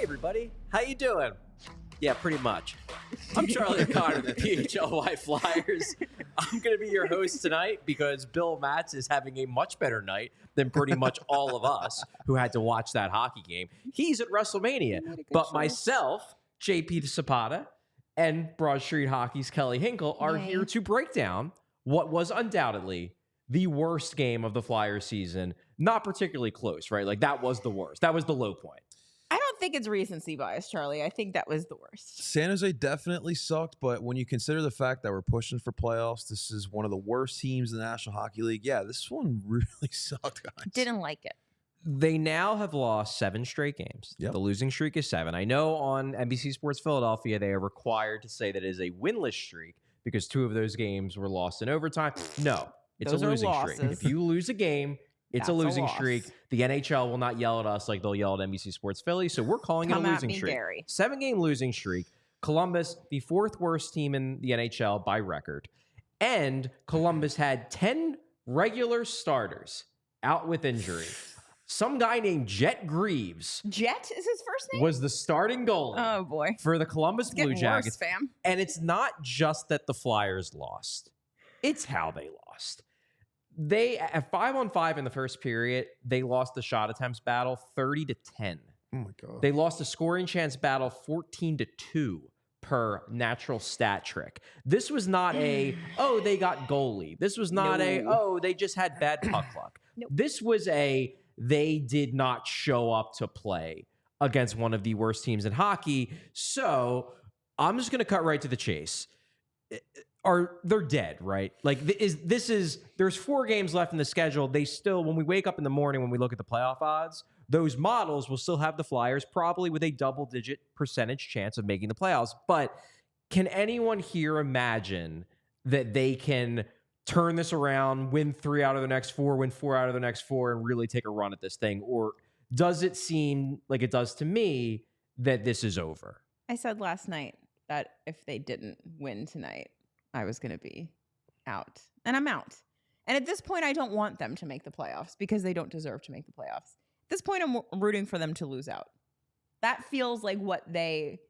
everybody. How you doing? Yeah, pretty much. I'm Charlie O'Connor, the PHLY Flyers. I'm going to be your host tonight because Bill Matz is having a much better night than pretty much all of us who had to watch that hockey game. He's at WrestleMania. But myself, JP Zapata, and Broad Street Hockey's Kelly Hinkle are here to break down what was undoubtedly the worst game of the Flyers season. Not particularly close, right? Like, that was the worst. That was the low point. I don't think it's recency bias, Charlie. I think that was the worst. San Jose definitely sucked, but when you consider the fact that we're pushing for playoffs, this is one of the worst teams in the National Hockey League. Yeah, this one really sucked, guys. Didn't like it. They now have lost 7 straight games. Yep. The losing streak is 7. I know on NBC Sports Philadelphia, they are required to say that it is a winless streak because 2 of those games were lost in overtime. No, it's Those a are losing losses. streak. If you lose a game, it's That's a a losing loss. streak. The NHL will not yell at us like they'll yell at NBC Sports Philly, so we're calling Come it a at losing me, streak. Gary. 7-game losing streak. Columbus, the 4th worst team in the NHL by record. And Columbus had 10 regular starters out with injury. Some guy named Jett Greaves Jett is his first name? was the starting goalie Oh, boy. for the Columbus It's Blue getting Jackets. worse, fam. And it's not just that the Flyers lost. It's how they lost. They, at 5-on-5 in the first period, they lost the shot attempts battle 30-10. Oh, my God. They lost the scoring chance battle 14-2 per natural stat trick. This was not a, oh, they got goalie. This was not a, oh, they just had bad puck luck. Nope. This was a, they did not show up to play against one of the worst teams in hockey. So I'm just going to cut right to the chase. They're dead, right? Like, there's 4 games left in the schedule. They still, when we wake up in the morning, when we look at the playoff odds, those models will still have the Flyers probably with a double-digit percentage chance of making the playoffs. But can anyone here imagine that they can turn this around, win 3 out of the next 4, win 4 out of the next 4, and really take a run at this thing? Or does it seem like it does to me that this is over? I said last night that if they didn't win tonight, I was going to be out. And I'm out. And at this point, I don't want them to make the playoffs because they don't deserve to make the playoffs. At this point, I'm rooting for them to lose out. That feels like what they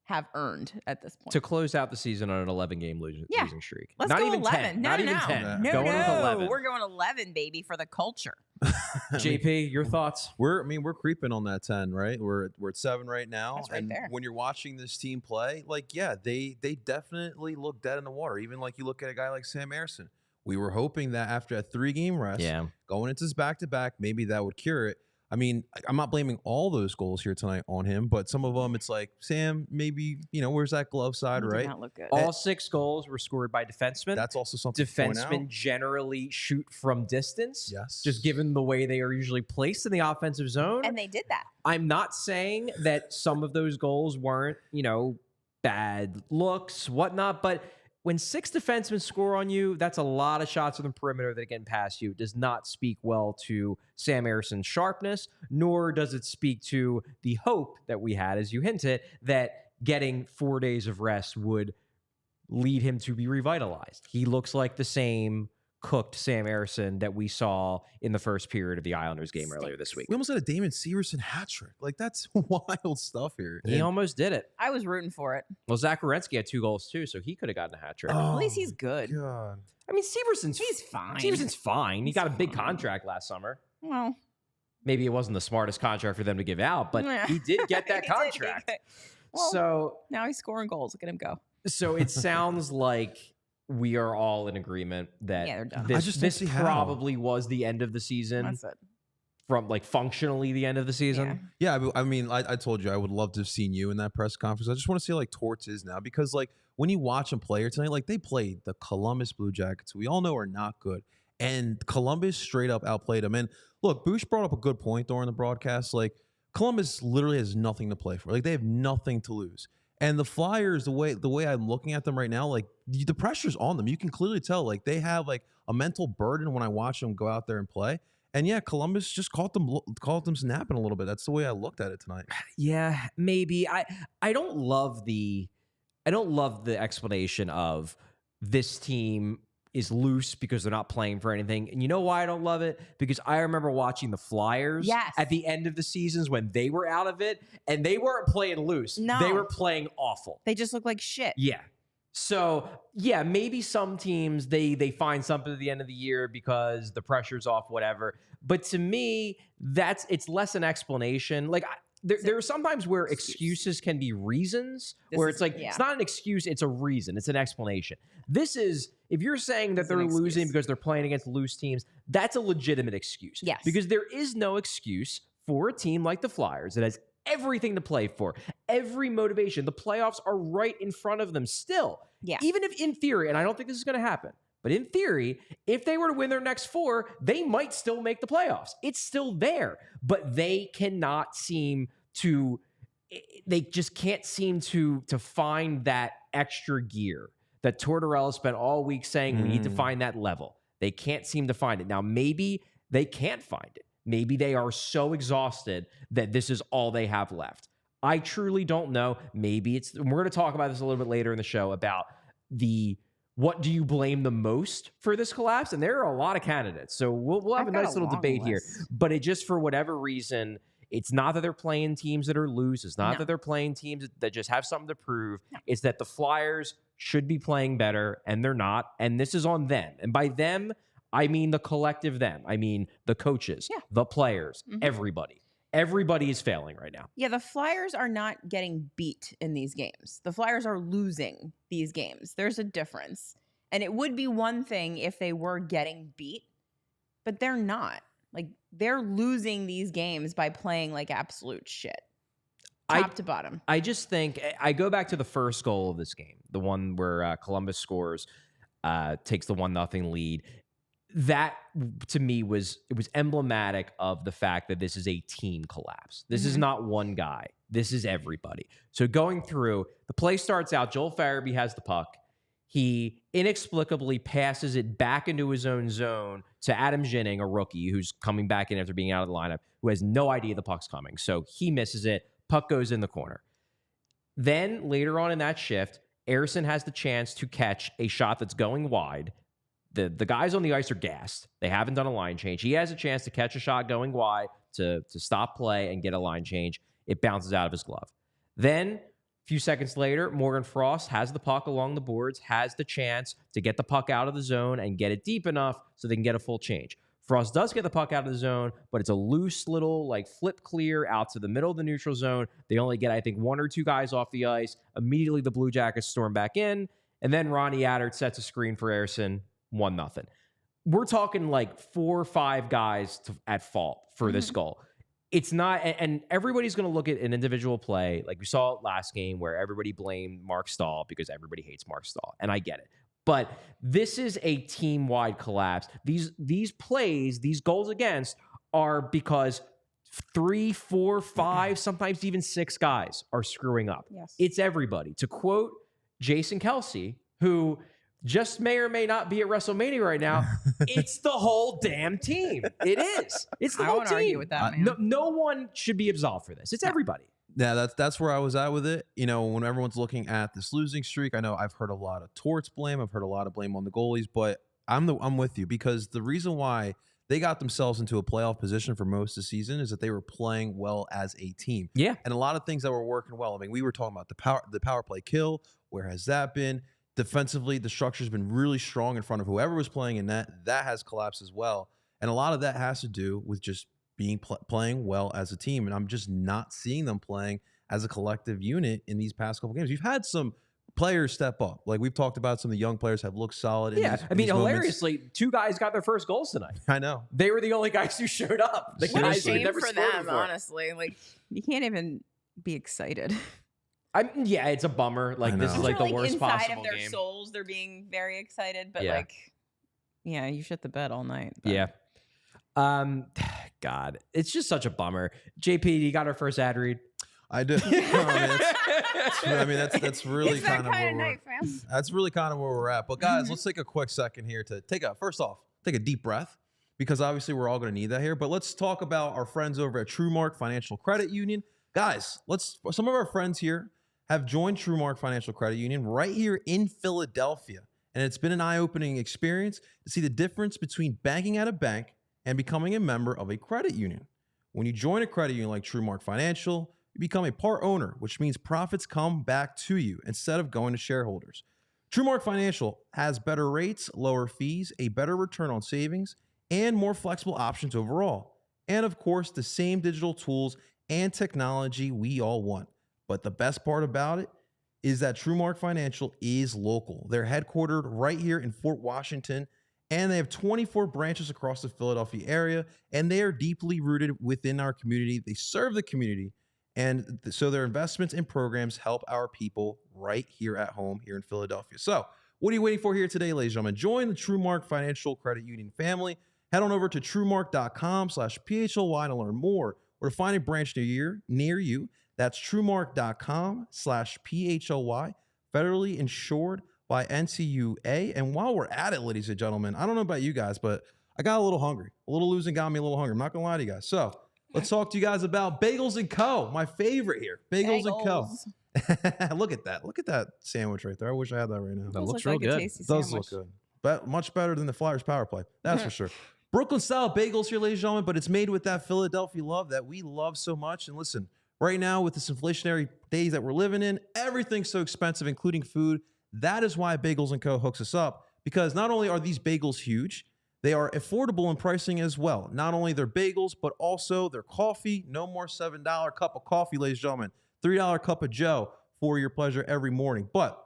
have earned at this point. To close out the season on an 11-game losing streak. Let's not go even 11. 10. No, not no, even no. 10. No, Going with 11. We're going 11, baby, for the culture. JP, your thoughts? We're creeping on that 10, right? We're at 7 right now. That's right and there. when you're watching this team play, like, yeah, they definitely look dead in the water. Even like you look at a guy like Sam Ersson. We were hoping that after a 3-game rest, going into his back-to-back, maybe that would cure it. I mean, I'm not blaming all those goals here tonight on him, but some of them, it's like, Sam, maybe, where's that glove side, He did right? not look good. All 6 goals were scored by defensemen. That's also something to point out. Defensemen generally shoot from distance. Yes. Just given the way they are usually placed in the offensive zone. And they did that. I'm not saying that some of those goals weren't, bad looks, whatnot, but when 6 defensemen score on you, that's a lot of shots on the perimeter that are getting past you. It does not speak well to Sam Ersson's sharpness, nor does it speak to the hope that we had, as you hinted, that getting 4 days of rest would lead him to be revitalized. He looks like the same cooked Sam Ersson that we saw in the first period of the Islanders game earlier this week. We almost had a Damon Severson hat trick. Like, that's wild stuff here. He almost did it. I was rooting for it. Well, Zach Werenski had 2 goals too, so he could have gotten a hat trick. At least he's good. God. I mean, Severson's fine. Severson's fine. He He's got a big fine. contract last summer. Well, Maybe it wasn't the smartest contract for them to give out, but Yeah. he did get that He did. contract. well, So now he's scoring goals. Look at him go. it sounds like we are all in agreement that Yeah, they're done. I just don't this see how. probably was the end of the season, That's it. from like functionally the end of the season. Yeah. Yeah, I mean, I told you I would love to have seen you in that press conference. I just want to see like Torts is now because like when you watch them play here tonight, like they played the Columbus Blue Jackets, who we all know are not good, and Columbus straight up outplayed them. And look, Bush brought up a good point during the broadcast. Like Columbus literally has nothing to play for. Like they have nothing to lose. And the Flyers, the way I'm looking at them right now, like the pressure's on them. You can clearly tell like they have like a mental burden when I watch them go out there and play. And yeah, Columbus just caught them snapping a little bit. That's the way I looked at it tonight. Yeah, maybe. I don't love the explanation of this team is loose because they're not playing for anything. And you know why I don't love it? Because I remember watching the Flyers at the end of the seasons when they were out of it, and they weren't playing loose. No. They were playing awful. They just look like shit. Yeah. So, yeah, maybe some teams, they find something at the end of the year because the pressure's off, whatever. But to me, it's less an explanation. Like, there are sometimes where excuses can be reasons, where it's like, it's not an excuse, it's a reason, it's an explanation. This is, if you're saying that they're losing because they're playing against loose teams, that's a legitimate excuse. Yes. Because there is no excuse for a team like the Flyers that has everything to play for, every motivation. The playoffs are right in front of them still. Yeah. Even if in theory, and I don't think this is going to happen, but in theory, if they were to win their next 4, they might still make the playoffs. It's still there, but they cannot seem to, they just can't seem to find that extra gear that Tortorella spent all week saying we need to find that level. They can't seem to find it. Now, maybe they can't find it. Maybe they are so exhausted that this is all they have left. I truly don't know. Maybe it's, we're going to talk about this a little bit later in the show about what do you blame the most for this collapse? And there are a lot of candidates. So we'll have a nice little debate here. But it just, for whatever reason, it's not that they're playing teams that are loose. It's not that they're playing teams that just have something to prove. No. It's that the Flyers should be playing better, and they're not. And this is on them. And by them, I mean the collective them. I mean the coaches, the players, everybody. Everybody is failing right now. Yeah, the Flyers are not getting beat in these games. The Flyers are losing these games. There's a difference. And it would be one thing if they were getting beat, but they're not. Like, they're losing these games by playing like absolute shit. Top to bottom. I just think, I go back to the first goal of this game, the one where Columbus scores, takes the 1-0 lead. That, to me, was emblematic of the fact that this is a team collapse. This is not one guy. This is everybody. So going through, the play starts out, Joel Farabee has the puck. He inexplicably passes it back into his own zone to Adam Ginning, a rookie who's coming back in after being out of the lineup, who has no idea the puck's coming. So he misses it. Puck goes in the corner. Then later on in that shift, Ersson has the chance to catch a shot that's going wide. The guys on the ice are gassed. They haven't done a line change. He has a chance to catch a shot going wide to stop play and get a line change. It bounces out of his glove. Then, a few seconds later, Morgan Frost has the puck along the boards, has the chance to get the puck out of the zone and get it deep enough so they can get a full change. Frost does get the puck out of the zone, but it's a loose little like flip clear out to the middle of the neutral zone. They only get, I think, 1 or 2 guys off the ice. Immediately, the Blue Jackets storm back in, and then Ronnie Attard sets a screen for Ersson. 1-0. We're talking like 4 or 5 guys at fault for this goal. It's not, and everybody's going to look at an individual play, like we saw last game where everybody blamed Mark Stahl because everybody hates Mark Stahl, and I get it. But this is a team-wide collapse. These plays, these goals against, are because 3, 4, 5, sometimes even 6 guys are screwing up. Yes. It's everybody. To quote Jason Kelce, who just may or may not be at WrestleMania right now, it's the whole damn team. It is. It's the whole team. I won't argue with that, man. No one should be absolved for this. It's everybody. Yeah, that's where I was at with it. You know, when everyone's looking at this losing streak, I know I've heard a lot of Torts blame. I've heard a lot of blame on the goalies, but I'm with you, because the reason why they got themselves into a playoff position for most of the season is that they were playing well as a team. Yeah. And a lot of things that were working well. I mean, we were talking about the power play kill. Where has that been? Defensively, the structure's been really strong in front of whoever was playing in net. That has collapsed as well. And a lot of that has to do with just being playing well as a team. And I'm just not seeing them playing as a collective unit in these past couple games. You've had some players step up. Like we've talked about, some of the young players have looked solid. Yeah, I mean, hilariously, 2 guys got their first goals tonight. I know. They were the only guys who showed up. The what guys a shame who never for scored them, before. honestly. Like, you can't even be excited. Yeah, it's a bummer. Like, this is like the worst inside possible of their game. souls, they're being very excited, but Yeah. you shit the bed all night. But. Yeah. God, it's just such a bummer. JP, you got our first ad read? I did. That's really kind of where we're at. That's really kind of where we're at. But guys, let's take a quick second here to take a deep breath, because obviously we're all going to need that here. But let's talk about our friends over at TrueMark Financial Credit Union. Guys, some of our friends here have joined TrueMark Financial Credit Union right here in Philadelphia. and it's been an eye-opening experience to see the difference between banking at a bank and becoming a member of a credit union. When you join a credit union like TrueMark Financial, you become a part owner, which means profits come back to you instead of going to shareholders. TrueMark Financial has better rates, lower fees, a better return on savings, and more flexible options overall. And of course, the same digital tools and technology we all want. But the best part about it is that TrueMark Financial is local. They're headquartered right here in Fort Washington, and they have 24 branches across the Philadelphia area, and they are deeply rooted within our community. They serve the community, and so their investments and programs help our people right here at home here in Philadelphia. So what are you waiting for here today, ladies and gentlemen? Join the TrueMark Financial Credit Union family. Head on over to truemark.com/PHLY to learn more or to find a branch near you. That's truemark.com/PHLY, federally insured by NCUA. And while we're at it, ladies and gentlemen, I don't know about you guys, but I got a little hungry. A little losing got me a little hungry. I'm not going to lie to you guys. So let's talk to you guys about Bagels & Co., my favorite here. Bagels & Co. Look at that. Look at that sandwich right there. I wish I had that right now. Those That look looks like real a good. tasty It does sandwich. look good. But much better than the Flyers power play. That's for sure. Brooklyn style bagels here, ladies and gentlemen, but it's made with that Philadelphia love that we love so much. And listen, right now with this inflationary days that we're living in, everything's so expensive, including food. That is why Bagels & Co. hooks us up, because not only are these bagels huge, they are affordable in pricing as well. Not only their bagels, but also their coffee. No more $7 cup of coffee, ladies and gentlemen. $3 cup of Joe for your pleasure every morning. But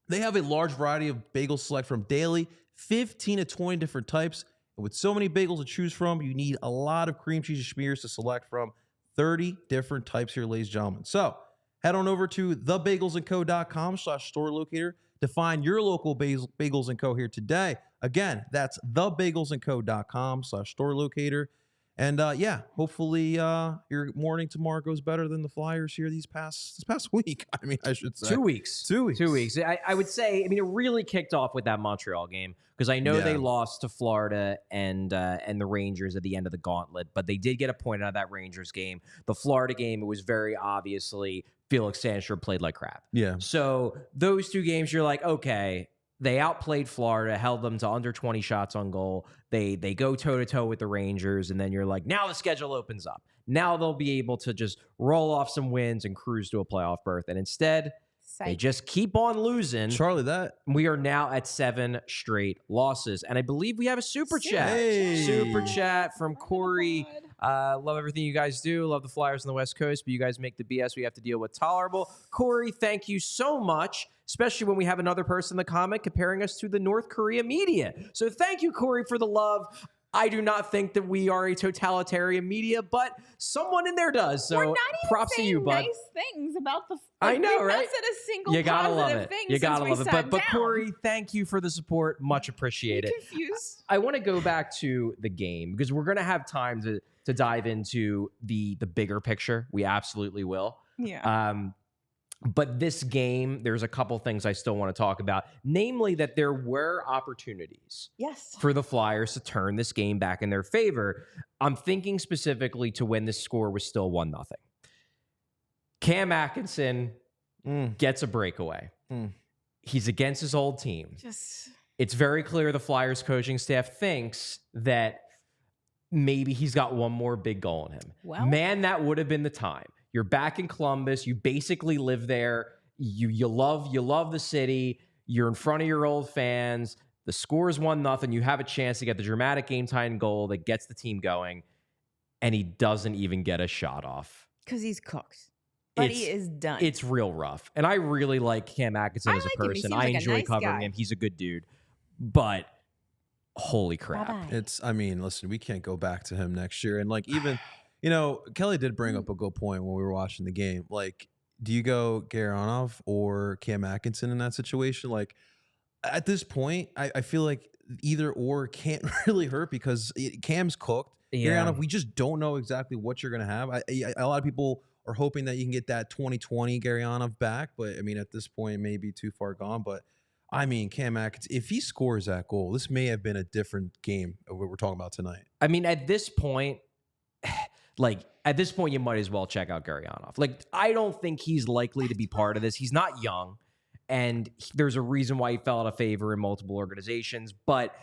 they have a large variety of bagels select from daily, 15 to 20 different types. And with so many bagels to choose from, you need a lot of cream cheese and schmears to select from. 30 different types here, ladies and gentlemen. So head on over to thebagelsandco.com/store locator to find your local Bagels & Co. here today. Again, that's thebagelsandco.com/store locator. And yeah, hopefully your morning tomorrow goes better than the Flyers here this past week. I mean, I should say 2 weeks. 2 weeks. 2 weeks. I would say. I mean, it really kicked off with that Montreal game because I know they lost to Florida and the Rangers at the end of the gauntlet, but they did get a point out of that Rangers game. The Florida game, it was very obviously Felix Sandstrom played like crap. Yeah. So those two games, you're like, okay. They outplayed Florida, held them to under 20 shots on goal. They go toe-to-toe with the Rangers, and then you're like, now the schedule opens up. Now they'll be able to just roll off some wins and cruise to a playoff berth. And instead, they just keep on losing. Charlie, We are now at 7 straight losses. And I believe we have a super chat. Hey. Super chat from Corey. Love everything you guys do. Love the Flyers on the West Coast, but you guys make the BS we have to deal with tolerable. Corey, thank you so much, especially when we have another person in the comment comparing us to the North Korea media. So thank you, Corey, for the love. I do not think that we are a totalitarian media, but someone in there does. So we're not even props to you, bud. nice things about the. I know, we've right? Not said a single You gotta love positive it. thing You gotta since love we it. sat But down. Corey, thank you for the support. Much appreciated. Confused. I want to go back to the game because we're going to have time to dive into the bigger picture. We absolutely will. Yeah. But this game, there's a couple things I still want to talk about, namely that there were opportunities Yes. for the Flyers to turn this game back in their favor. I'm thinking specifically to when the score was still 1-0. Cam Atkinson gets a breakaway. He's against his old team. It's very clear the Flyers coaching staff thinks that maybe he's got one more big goal in him. Well, man, that would have been the time. You're back in Columbus. You basically live there. You love the city. You're in front of your old fans. The score is 1-0. You have a chance to get the dramatic game-tying goal that gets the team going, and he doesn't even get a shot off. Because he's cooked. But he is done. It's real rough. And I really like Cam Atkinson as a person. I enjoy covering him. He's a good dude. But holy crap. Bye-bye. I mean, listen, we can't go back to him next year. And like even, Kelly did bring up a good point when we were watching the game. Like, do you go Garabanov or Cam Atkinson in that situation? Like at this point, I feel like either or can't really hurt because Cam's cooked. Yeah. Garabanov, we just don't know exactly what you're going to have. A lot of people are hoping that you can get that 2020 Garabanov back. But I mean, at this point, it may be too far gone. But I mean, Cam Atkinson, if he scores that goal, this may have been a different game of what we're talking about tonight. I mean, at this point, you might as well check out Garabanov. Like, I don't think he's likely to be part of this. He's not young. and there's a reason why he fell out of favor in multiple organizations. But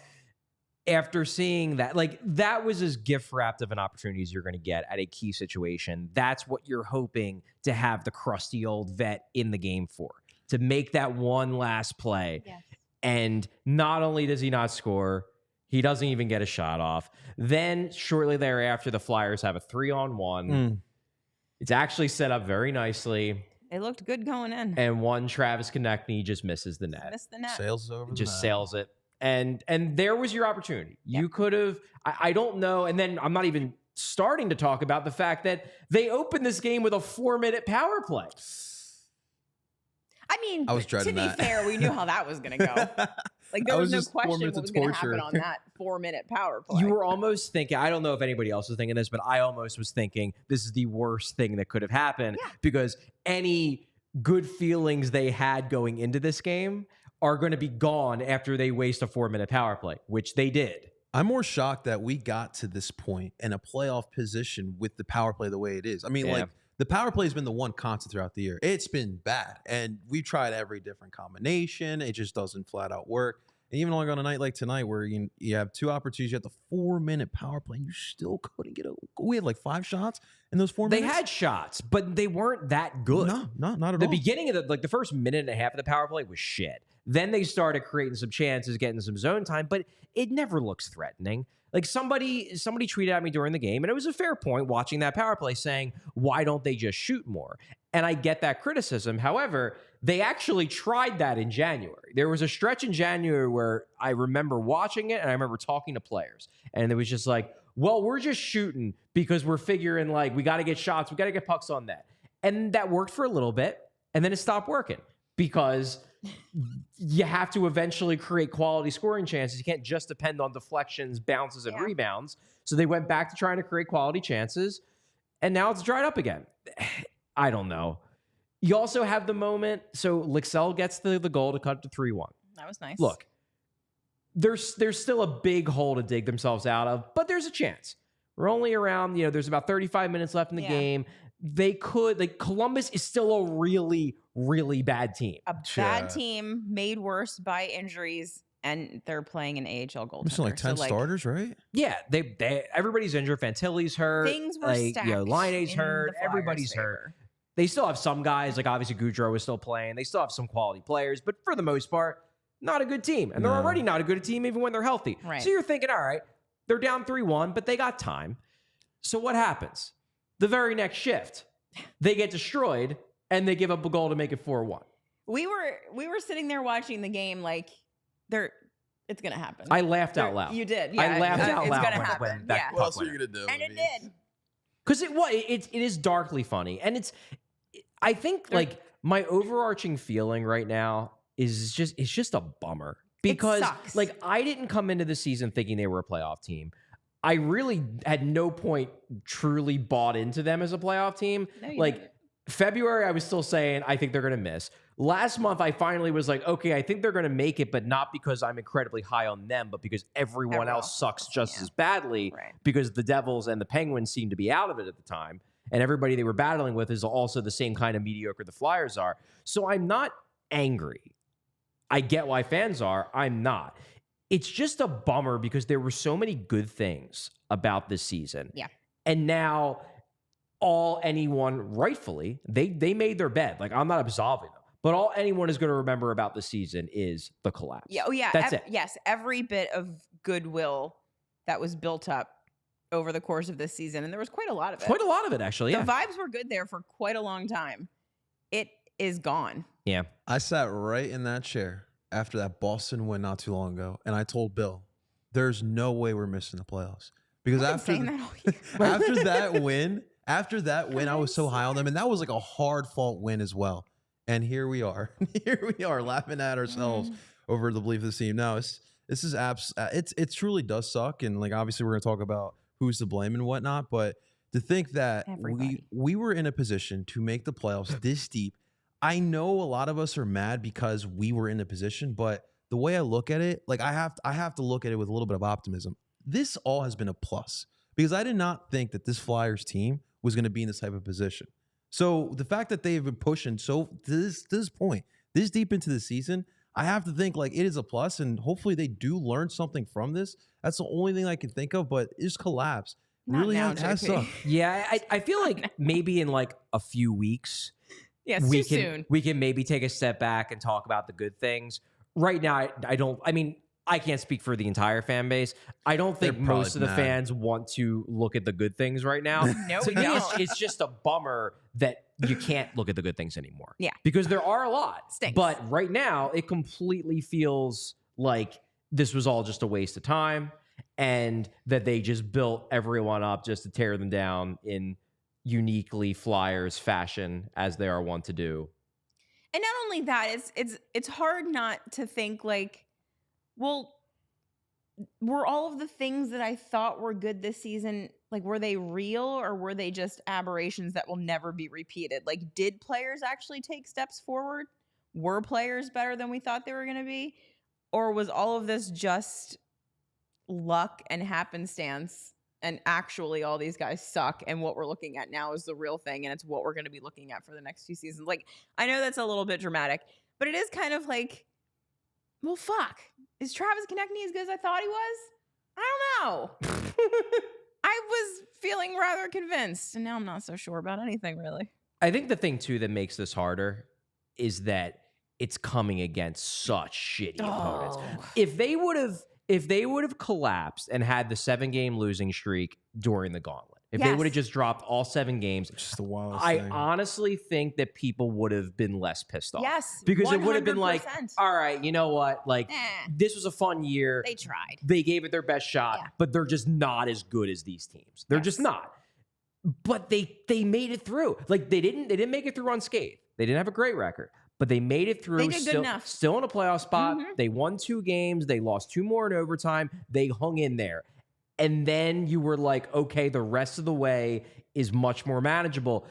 after seeing that, like, that was as gift wrapped of an opportunity as you're going to get at a key situation. That's what you're hoping to have the crusty old vet in the game for, to make that one last play. Yes. And not only does he not score, he doesn't even get a shot off. Then shortly thereafter, the Flyers have a 3-on-1. It's actually set up very nicely. It looked good going in. And one Travis Konechny just misses the net. Missed the net. Sails over. Just sails it. And there was your opportunity. You could have, I don't know. And then I'm not even starting to talk about the fact that they opened this game with a 4-minute power play. I mean, I was to be dreading that. fair, we knew how that was going to go. Like, there was no just 4 question minutes what was of going to torture. happen on that 4-minute power play. You were almost thinking, I don't know if anybody else was thinking this, but I almost was thinking this is the worst thing that could have happened because any good feelings they had going into this game are going to be gone after they waste a 4-minute power play, which they did. I'm more shocked that we got to this point in a playoff position with the power play the way it is. I mean, like, the power play has been the one constant throughout the year. It's been bad, and we've tried every different combination. It just doesn't flat out work. And even on a night like tonight where you have 2 opportunities, you have the 4-minute power play, and you still couldn't get we had like 5 shots in those 4 minutes? They had shots, but they weren't that good. No, not at The all. beginning of the first minute and a half of the power play was shit. Then they started creating some chances, getting some zone time, but it never looks threatening. Like somebody tweeted at me during the game, and it was a fair point watching that power play saying, why don't they just shoot more? And I get that criticism. However, they actually tried that in January. There was a stretch in January where I remember watching it and I remember talking to players, and it was just like, well, we're just shooting because we're figuring like we got to get shots, we got to get pucks on net. And that worked for a little bit, and then it stopped working because you have to eventually create quality scoring chances. You can't just depend on deflections, bounces, and rebounds. So they went back to trying to create quality chances, and now it's dried up again. I don't know. You also have the moment. So Lycksell gets the goal to cut it to 3-1. That was nice. Look, there's still a big hole to dig themselves out of, but there's a chance. We're only around, there's about 35 minutes left in the game. They could, like, Columbus is still a really, really bad team. A bad team made worse by injuries, and they're playing an AHL goaltender. Missing like 10 starters, right? Yeah, they everybody's injured. Fantilli's hurt. Things were stacked. Line's in hurt. the Flyers' Everybody's favor. hurt. They still have some guys, like obviously Goudreau is still playing. They still have some quality players, but for the most part, not a good team. And they're already not a good team even when they're healthy. Right. So you're thinking, all right, they're down 3-1, but they got time. So what happens? The very next shift, they get destroyed and they give up a goal to make it 4-1. We were sitting there watching the game like it's gonna happen. I laughed out loud. You did. I laughed out it's loud gonna when happen. that Yeah. puck What else are went you going to do? And it did. Because it is darkly funny. And I think like my overarching feeling right now is just a bummer. Because sucks. like I didn't come into the season thinking they were a playoff team. I really at no point truly bought into them as a playoff team. No, you Like didn't. February, I was still saying I think they're going to miss. Last month, I finally was like, okay, I think they're going to make it, but not because I'm incredibly high on them, but because everyone else sucks just as badly Right. because the Devils and the Penguins seem to be out of it at the time. And everybody they were battling with is also the same kind of mediocre the Flyers are. So I'm not angry. I get why fans are. I'm not. It's just a bummer because there were so many good things about this season. Yeah. And now anyone rightfully, they made their bed. Like, I'm not absolving them. But all anyone is going to remember about the season is the collapse. Yeah. Oh, yeah. That's it. Yes. Every bit of goodwill that was built up over the course of this season, and there was quite a lot of it. Quite a lot of it, actually. Yeah. The vibes were good there for quite a long time. It is gone. Yeah. I sat right in that chair after that Boston win not too long ago, and I told Bill, there's no way we're missing the playoffs. Because I've been saying that all year. after that win, I was so high on them, and that was like a hard fought win as well. And here we are. Here we are laughing at ourselves over the belief of the team. No, it truly does suck. And like obviously we're gonna talk about who's to blame and whatnot, but to think that Everybody. we were in a position to make the playoffs this deep. I know a lot of us are mad because we were in a position, but the way I look at it, like I have to look at it with a little bit of optimism. This all has been a plus because I did not think that this Flyers team was going to be in this type of position. So the fact that they've been pushing to this point, this deep into the season, I have to think like it is a plus, and hopefully they do learn something from this. That's the only thing I can think of, but it's collapse. Not Really now, has JP. sucked. Yeah, I feel like maybe in like a few weeks Yeah, it's we too can soon. we can maybe take a step back and talk about the good things. Right now, I don't. I mean, I can't speak for the entire fan base. I don't think They're probably most of the mad. fans want to look at the good things right now. No, To we me, don't. it's just a bummer that you can't look at the good things anymore. Yeah. Because there are a lot. Stinks. But right now, it completely feels like this was all just a waste of time and that they just built everyone up just to tear them down in uniquely Flyers fashion as they are wont to do. And not only that, it's hard not to think like, well, were all of the things that I thought were good this season, like, were they real or were they just aberrations that will never be repeated? Like, did players actually take steps forward? Were players better than we thought they were going to be? Or was all of this just luck and happenstance? And actually, all these guys suck. And what we're looking at now is the real thing. And it's what we're going to be looking at for the next few seasons. Like, I know that's a little bit dramatic, but it is kind of like, well, fuck. Is Travis Konechny as good as I thought he was? I don't know. I was feeling rather convinced. And now I'm not so sure about anything, really. I think the thing, too, that makes this harder is that it's coming against such shitty opponents. If they would have collapsed and had the 7-game losing streak during the gauntlet, if they would have just dropped all 7 games, It's just the wildest I thing. honestly think that people would have been less pissed off. Yes. Because it would have been like, 100%. all right, you know what? Like, this was a fun year. They tried. They gave it their best shot, Yeah. but they're just not as good as these teams. They're just not. But they made it through. Like, they didn't make it through unscathed. They didn't have a great record. But they made it through. They did good enough. Still in a playoff spot. Mhm. They won 2 games. They lost 2 more in overtime. They hung in there. And then you were like, okay, the rest of the way is much more manageable.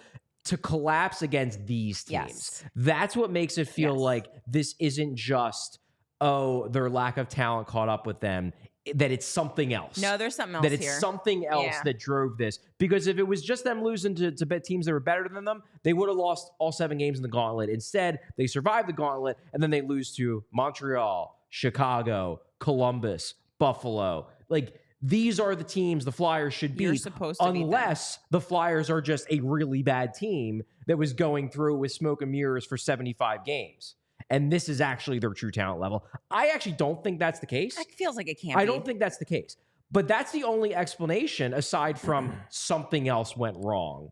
To collapse against these teams, Yes. that's what makes it feel Yes. like this isn't just, oh, their lack of talent caught up with them, that it's something else. No, there's something else That it's here. something else Yeah. that drove this. Because if it was just them losing to teams that were better than them, they would have lost all 7 games in the gauntlet. Instead, they survived the gauntlet, and then they lose to Montreal, Chicago, Columbus, Buffalo. Like, these are the teams the Flyers should beat. You're supposed to beat them. Unless the Flyers are just a really bad team that was going through with smoke and mirrors for 75 games. And this is actually their true talent level. I actually don't think that's the case. It feels like it can't be. I don't think that's the case. But that's the only explanation aside from something else went wrong.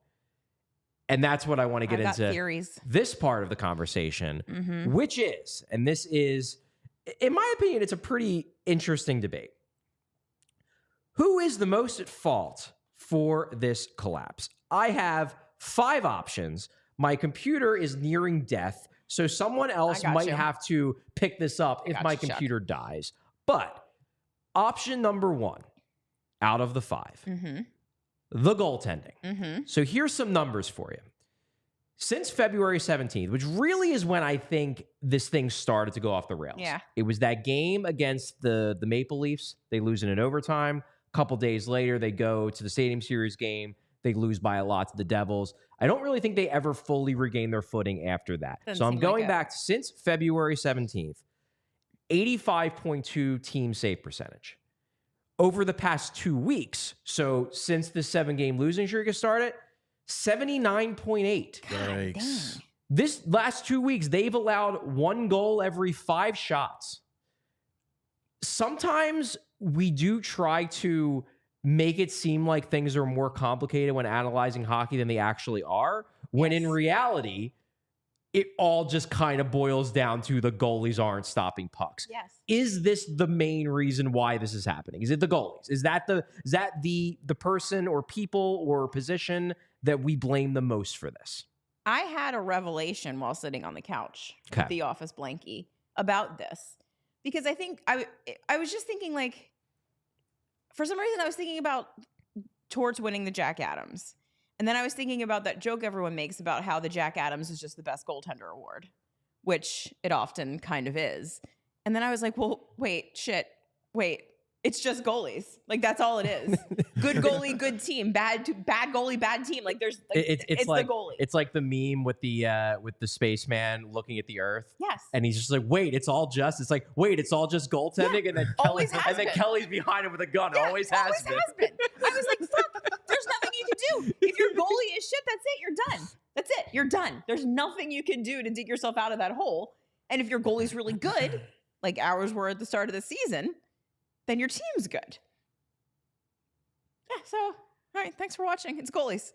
And that's what I want to get I've got into theories. this part of the conversation, Mm-hmm. which is, and this is, in my opinion, it's a pretty interesting debate. Who is the most at fault for this collapse? I have 5 options. My computer is nearing death, so someone else got might you. have to pick this up if got my you, Chuck. computer dies. But option number 1 out of the 5, Mm-hmm. the goaltending. Mm-hmm. So here's some numbers for you. Since February 17th, which really is when I think this thing started to go off the rails. Yeah. It was that game against the Maple Leafs. They lose in an overtime. A couple days later, they go to the Stadium Series game. They lose by a lot to the Devils. I don't really think they ever fully regained their footing after that. Doesn't So I'm seem going like it. back to since February 17th, 85.2 team save percentage. Over the past 2 weeks, so since the 7-game losing streak has started, 79.8. Yikes. This last 2 weeks, they've allowed 1 goal every 5 shots. Sometimes we do try to make it seem like things are more complicated when analyzing hockey than they actually are, when in Yes. reality, it all just kind of boils down to the goalies aren't stopping pucks. Yes. Is this the main reason why this is happening? Is it the goalies? Is that the person or people or position that we blame the most for this? I had a revelation while sitting on the couch Okay. with the office blankie about this. Because I think I was just thinking, like, for some reason I was thinking about Torts winning the Jack Adams. And then I was thinking about that joke everyone makes about how the Jack Adams is just the best goaltender award, which it often kind of is. And then I was like, well, wait, It's just goalies. Like, that's all it is. Good goalie, good team. Bad goalie, bad team. Like, there's like, it's like the goalie. it's like the meme with the spaceman looking at the Earth. Yes. And he's just like, wait, it's all just. It's like, wait, it's all just goaltending, Yeah, and then always has been. Kelly's behind him with a gun. Yeah, always has been. I was like, fuck. There's nothing you can do. If your goalie is shit, that's it. You're done. That's it. You're done. There's nothing you can do to dig yourself out of that hole. And if your goalie's really good, like ours were at the start of the season, then your team's good. Yeah, so, all right, thanks for watching. It's goalies.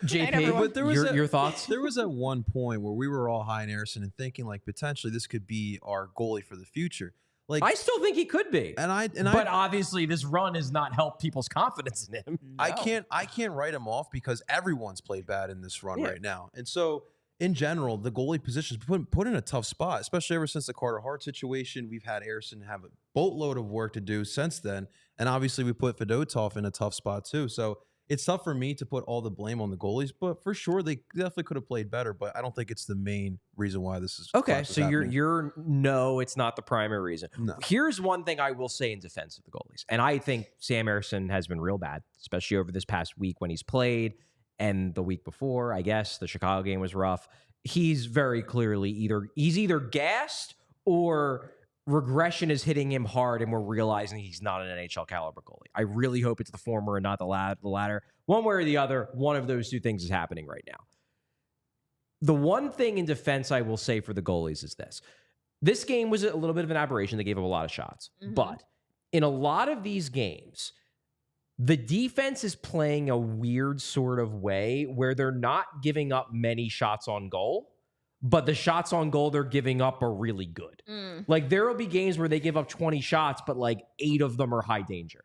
JP, but there was your thoughts? There was at one point where we were all high in Ersson and thinking like potentially this could be our goalie for the future. Like I still think he could be. But obviously this run has not helped people's confidence in him. No. I can't write him off because everyone's played bad in this run right now. And so in general, the goalie position's put in a tough spot, especially ever since the Carter Hart situation. We've had Ersson have a boatload of work to do since then. And obviously we put Fedotov in a tough spot too. So it's tough for me to put all the blame on the goalies, but for sure they definitely could have played better. But I don't think it's the main reason why this is okay. So you're no, it's not the primary reason. No. Here's one thing I will say in defense of the goalies, and I think Sam Ersson has been real bad, especially over this past week when he's played, and the week before. I guess the Chicago game was rough. He's very clearly either gassed or regression is hitting him hard, and we're realizing he's not an NHL caliber goalie. I really hope it's the former and not the latter. One way or the other, one of those two things is happening right now. The one thing in defense I will say for the goalies is this. This game was a little bit of an aberration. They gave up a lot of shots. Mm-hmm. But in a lot of these games, the defense is playing a weird sort of way where they're not giving up many shots on goal, but the shots on goal they're giving up are really good. Like there will be games where they give up 20 shots, but like 8 of them are high danger.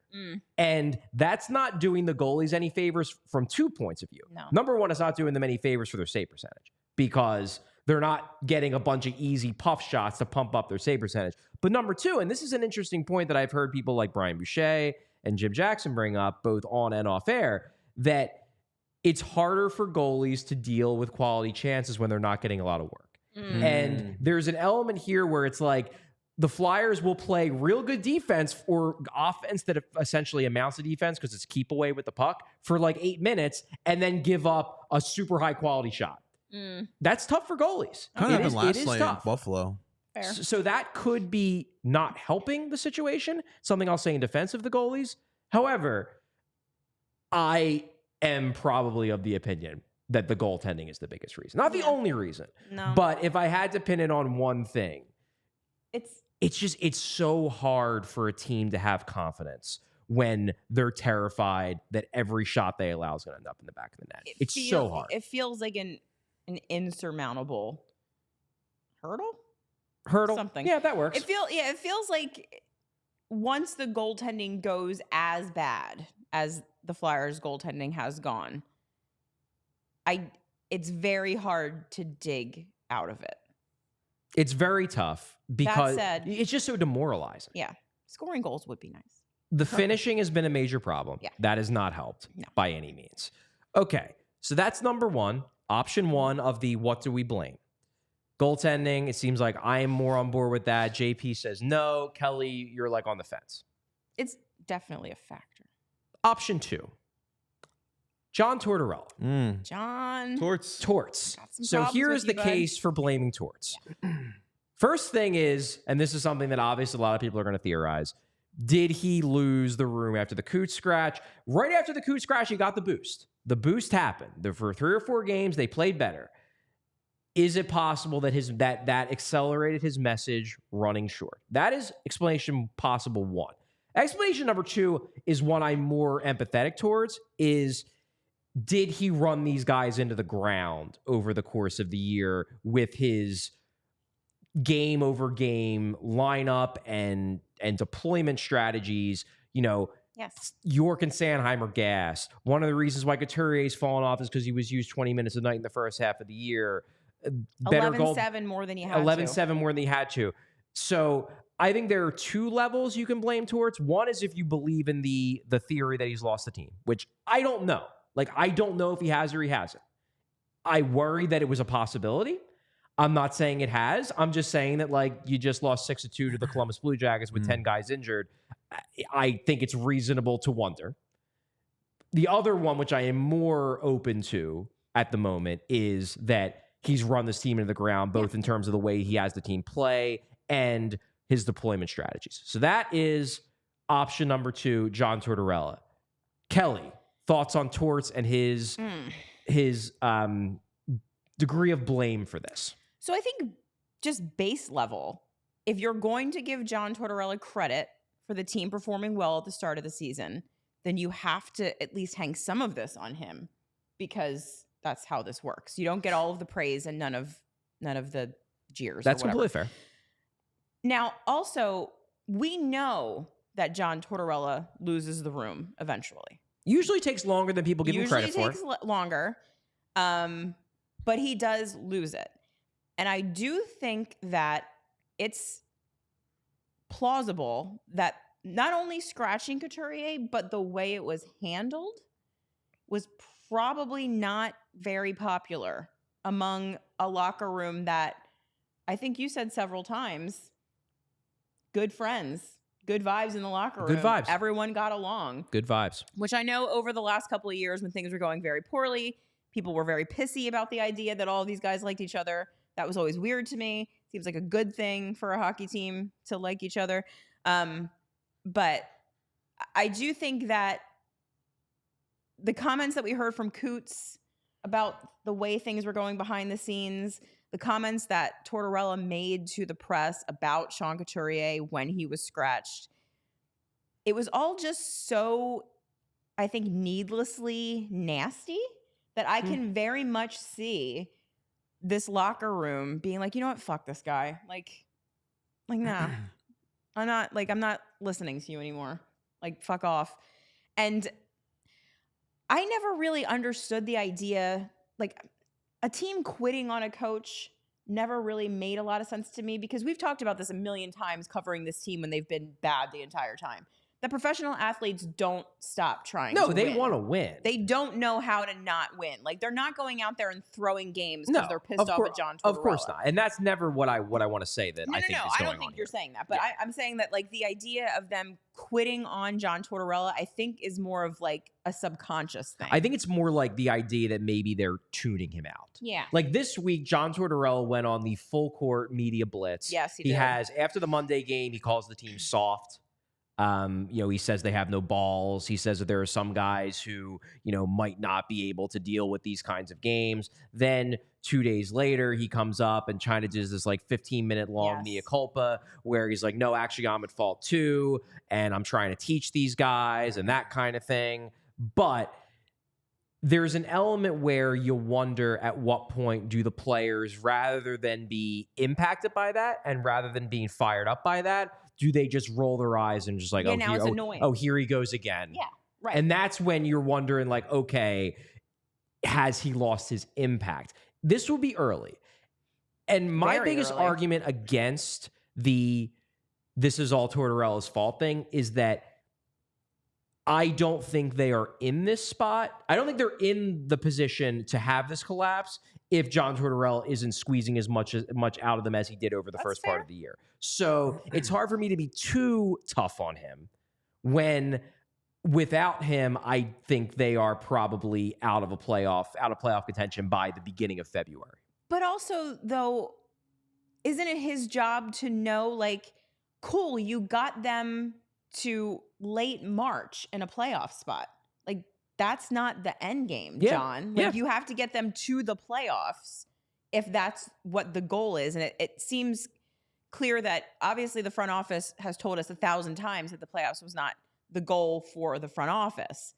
And that's not doing the goalies any favors from 2 points of view. No. Number one, it's not doing them any favors for their save percentage because they're not getting a bunch of easy puff shots to pump up their save percentage. But number two, and this is an interesting point that I've heard people like Brian Boucher and Jim Jackson bring up both on and off air, that it's harder for goalies to deal with quality chances when they're not getting a lot of work. And there's an element here where it's like the Flyers will play real good defense or offense that essentially amounts to defense because it's keep away with the puck for like 8 minutes and then give up a super high quality shot. That's tough for goalies. Kind of happened last is night in tough. Buffalo. Fair. So that could be not helping the situation. Something I'll say in defense of the goalies. However, I am probably of the opinion that the goaltending is the biggest reason. Not the only reason. No. But if I had to pin it on one thing, It's it's so hard for a team to have confidence when they're terrified that every shot they allow is going to end up in the back of the net. It's so hard. It feels like an insurmountable hurdle. Something. Yeah, that works. It feels like once the goaltending goes as bad as the Flyers goaltending has gone, it's very hard to dig out of it. It's very tough because That said, it's just so demoralizing. Yeah. Scoring goals would be nice. The finishing has been a major problem. Yeah. That has not helped No. by any means. Okay, so that's number one, option one of the what do we blame? Goaltending, it seems like I am more on board with that. JP says no. Kelly, you're like on the fence. It's definitely a factor. Option two, John Tortorella. John. Torts. Torts. Got some So problems here's with you, the bud. case for blaming Torts. First thing is, and this is something that obviously a lot of people are going to theorize, did he lose the room after the Coots scratch? Right after the Coots scratch, he got the boost. The boost happened. For 3 or 4 games, they played better. Is it possible that that accelerated his message running short? That is explanation possible 1. Explanation number 2 is one I'm more empathetic towards, is did he run these guys into the ground over the course of the year with his game over game lineup and deployment strategies? You know, Yes. York and Sanheim are gassed. One of the reasons why Couturier's fallen off is because he was used 20 minutes a night in the first half of the year. 11-7 more than you had 11-7 more than he had to. So I think there are 2 levels you can blame towards. One is if you believe in the theory that he's lost the team, which I don't know. Like, I don't know if he has or he hasn't. I worry that it was a possibility. I'm not saying it has. I'm just saying that, like, you just lost 6-2 to the Columbus Blue Jackets with 10 guys injured. I think it's reasonable to wonder. The other one, which I am more open to at the moment, is that he's run this team into the ground, both in terms of the way he has the team play and his deployment strategies. So that is option number 2, John Tortorella. Kelly, thoughts on Torts and his degree of blame for this? So I think just base level, if you're going to give John Tortorella credit for the team performing well at the start of the season, then you have to at least hang some of this on him, because that's how this works. You don't get all of the praise and none of the jeers. That's completely fair. Now, also, we know that John Tortorella loses the room eventually. Usually takes longer than people give him credit for. Usually takes longer, but he does lose it. And I do think that it's plausible that not only scratching Couturier, but the way it was handled was probably not very popular among a locker room that I think you said several times, good friends, good vibes in the locker room. Good vibes. Everyone got along. Good vibes. Which I know over the last couple of years when things were going very poorly, people were very pissy about the idea that all of these guys liked each other. That was always weird to me. Seems like a good thing for a hockey team to like each other. But I do think that the comments that we heard from Coots about the way things were going behind the scenes, the comments that Tortorella made to the press about Sean Couturier when he was scratched, it was all just so, I think, needlessly nasty that I can very much see this locker room being like, you know what, fuck this guy. Like, nah, I'm not listening to you anymore. Like, fuck off. And I never really understood the idea, like, a team quitting on a coach never really made a lot of sense to me, because we've talked about this a million times covering this team when they've been bad the entire time. The professional athletes don't stop trying to win. No, they want to win. They don't know how to not win. Like, they're not going out there and throwing games because they're pissed off at John Tortorella. Of course not. And that's never what I want to say that I think is going on. I don't think you're saying that. But yeah. I'm saying that, like, the idea of them quitting on John Tortorella, I think is more of like a subconscious thing. I think it's more like the idea that maybe they're tuning him out. Yeah. Like this week, John Tortorella went on the full court media blitz. Yes, he did. has, after the Monday game, he calls the team soft. He says they have no balls. He says that there are some guys who, might not be able to deal with these kinds of games. Then 2 days later, he comes up and China does this like 15-minute long mea culpa where he's like, no, actually, I'm at fault too. And I'm trying to teach these guys and that kind of thing. But there's an element where you wonder at what point do the players, rather than be impacted by that and rather than being fired up by that, do they just roll their eyes and just like, now it's annoying. Oh, here he goes again. Yeah, right. And that's when you're wondering like, okay, has he lost his impact? This will be early. And my biggest argument against this is all Tortorella's fault thing is that I don't think they are in this spot. I don't think they're in the position to have this collapse if John Tortorella isn't squeezing as much out of them as he did over the first part of the year. So it's hard for me to be too tough on him when without him, I think they are probably out of playoff contention by the beginning of February. But also, though, isn't it his job to know, like, cool, you got them to late March in a playoff spot. Like, that's not the end game, John. Like, you have to get them to the playoffs if that's what the goal is. And it seems clear that obviously the front office has told us 1,000 times that the playoffs was not the goal for the front office.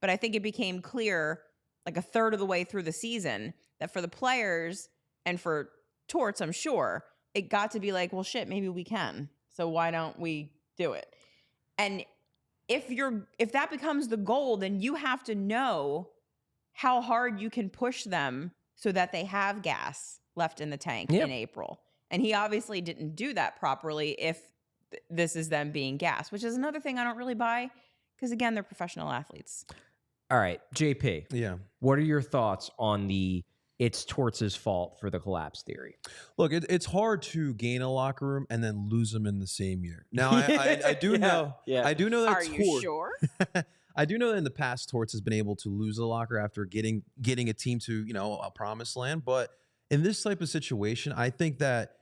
But I think it became clear like a third of the way through the season that for the players and for Torts, I'm sure, it got to be like, well, shit, maybe we can. So why don't we do it? And if that becomes the goal, then you have to know how hard you can push them so that they have gas left in the tank in April. And he obviously didn't do that properly if this is them being gassed, which is another thing I don't really buy because, again, they're professional athletes. All right, JP. Yeah. What are your thoughts on the it's Torts' fault for the collapse theory. Look, it's hard to gain a locker room and then lose them in the same year. Now, I do know, I do know that. Are you sure? I do know that in the past, Torts has been able to lose a locker after getting a team to a promised land. But in this type of situation, I think that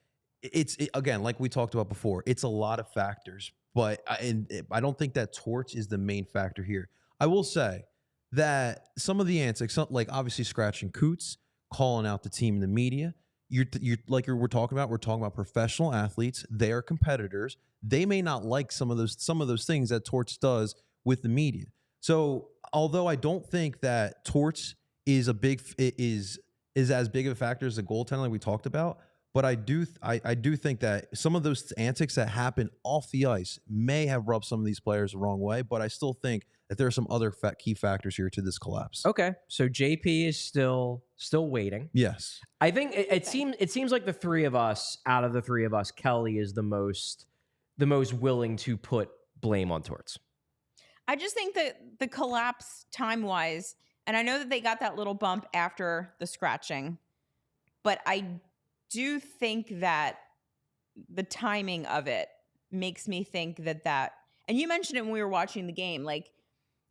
again, like we talked about before, it's a lot of factors. But I don't think that Torts is the main factor here. I will say that some of the antics, like obviously scratching Coots, calling out the team in the media, we're talking about professional athletes. They are competitors. They may not like some of those things that Torts does with the media. So although I don't think that Torts is as big of a factor as the goaltender like we talked about, but I do think that some of those antics that happen off the ice may have rubbed some of these players the wrong way. But I still think that there are some other key factors here to this collapse. Okay, so JP is still waiting. Yes, I think it seems like out of the three of us, Kelly is the most willing to put blame on Torts. I just think that the collapse time-wise, and I know that they got that little bump after the scratching, but I do think that the timing of it makes me think that, and you mentioned it when we were watching the game, like